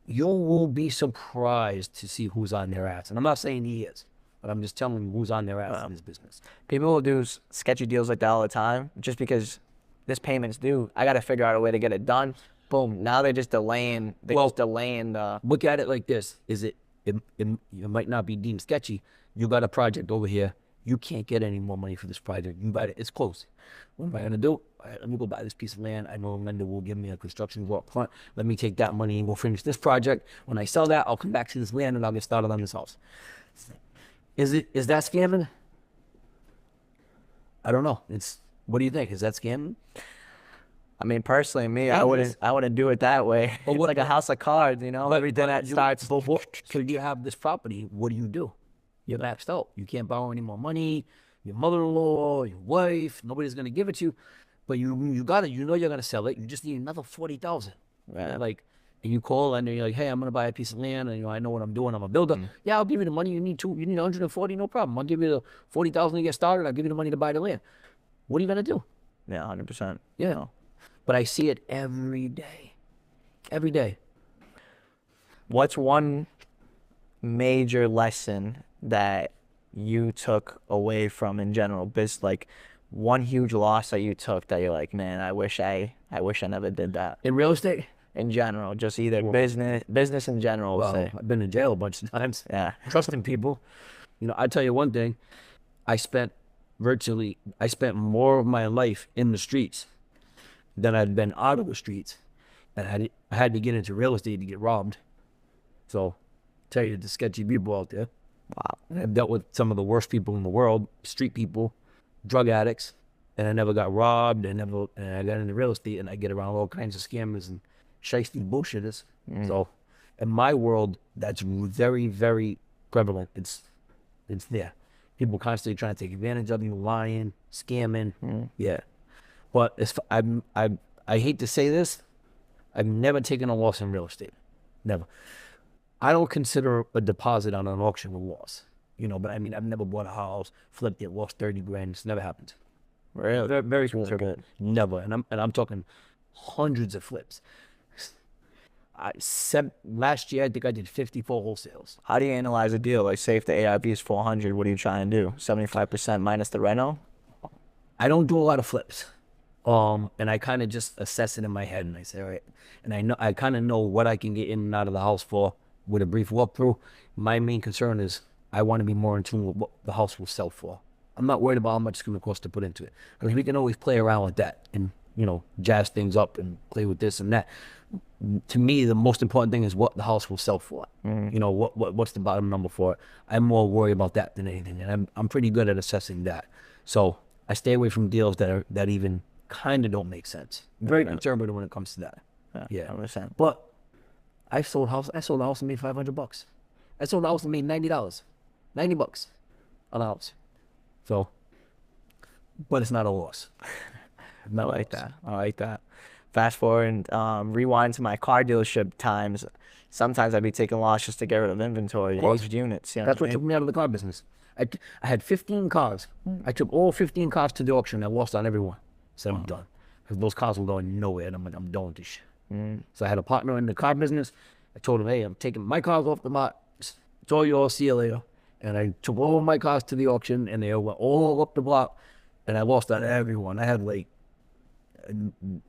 B: You will be surprised to see who's on their ass. And I'm not saying he is, but I'm just telling you who's on their ass in this business.
A: People will do sketchy deals like that all the time, just because this payment's due. I got to figure out a way to get it done. Boom. Now they're just delaying.
B: Look at it like this. It might not be deemed sketchy. You got a project over here. You can't get any more money for this project. You got it. It's close. What am I going to do? All right, let me go buy this piece of land. I know a lender will give me a construction draw up front. Let me take that money and go finish this project. When I sell that, I'll come back to this land and I'll get started on this house. Is that scamming? I don't know. What do you think? Is that scamming?
A: I mean, personally, me,
B: It
A: I wouldn't do it that way.
B: But
A: It's
B: what-
A: like a house of cards, you know. Everything that starts.
B: So you have this property. What do? You're maxed out. You can't borrow any more money. Your mother-in-law, your wife, nobody's gonna give it to you. But you got it. You know you're gonna sell it. You just need another 40,000.
A: Right.
B: Like, and you call and you're like, hey, I'm gonna buy a piece of land, and I know what I'm doing. I'm a builder. Yeah, I'll give you the money. You need 140, no problem. I'll give you the 40,000 to get started. I'll give you the money to buy the land. What are you gonna do?
A: Yeah, 100%.
B: Yeah. But I see it every day. Every day.
A: What's one major lesson that you took away from in general, like one huge loss that you took that you're like, man, I wish I never did that.
B: In real estate?
A: In general, just either business in general.
B: Well,
A: Say.
B: I've been in jail a bunch of times.
A: Yeah.
B: Trusting people. I tell you one thing. I spent more of my life in the streets than I'd been out of the streets. And I had to get into real estate to get robbed. So, tell you the sketchy people out there.
A: Wow.
B: I've dealt with some of the worst people in the world, street people, drug addicts, and I never got robbed. And I got into real estate, and I get around all kinds of scammers and shiesty bullshitters. So, in my world, that's very, very prevalent. It's there. People constantly trying to take advantage of you, lying, scamming. Yeah. But I hate to say this, I've never taken a loss in real estate. Never. I don't consider a deposit on an auction a loss. But I mean, I've never bought a house, flipped it, lost 30 grand. It's never happened.
A: Really?
B: Very, very
A: Really good.
B: Never. And I'm talking hundreds of flips. Last year, I think I did 54 wholesales.
A: How do you analyze a deal? Like, say if the AIV is 400, what are you trying to do? 75% minus the reno?
B: I don't do a lot of flips. And I kind of just assess it in my head, and I say, all right. And I kind of know what I can get in and out of the house for with a brief walkthrough. My main concern is I want to be more in tune with what the house will sell for. I'm not worried about how much it's going to cost to put into it. Because we can always play around with that and, jazz things up and play with this and that. To me, the most important thing is what the house will sell for. What's the bottom number for it. I'm more worried about that than anything. And I'm pretty good at assessing that. So I stay away from deals that even kind of don't make sense. Very conservative when it comes to that.
A: Yeah, 100%.
B: But I sold a house and made $500. I sold a house and made $90. $90 on a house. So, but it's not a loss.
A: I like that. I like that. Fast forward and rewind to my car dealership times. Sometimes I'd be taking loss just to get rid of inventory, aged units.
B: That's what took me out of the car business. I had 15 cars. I took all 15 cars to the auction. I lost on every one. So I'm done. Because those cars were going nowhere. And I'm like, I'm done with this shit. So I had a partner in the car business. I told him, hey, I'm taking my cars off the lot. It's all yours. See you later. And I took all of my cars to the auction, and they went all up the block. And I lost on everyone. I had like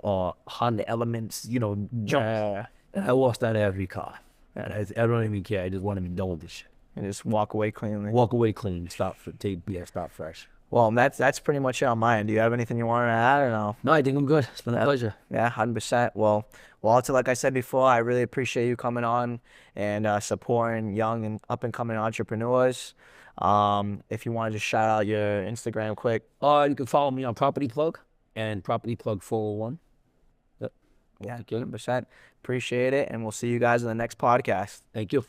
B: Honda Elements, jumps. And I lost on every car. And I don't even care. I just want to be done with this shit.
A: And just walk away cleanly.
B: Walk away clean. Start fresh.
A: Well, that's pretty much it on my end. Do you have anything you want to add or no?
B: No, I think I'm good. It's been a pleasure.
A: Yeah, 100%. Well, Walter, like I said before, I really appreciate you coming on and supporting young and up-and-coming entrepreneurs. If you want to just shout out your Instagram quick.
B: You can follow me on Property Plug and Property Plug 401.
A: Yeah, 100%. Appreciate it, and we'll see you guys in the next podcast.
B: Thank you.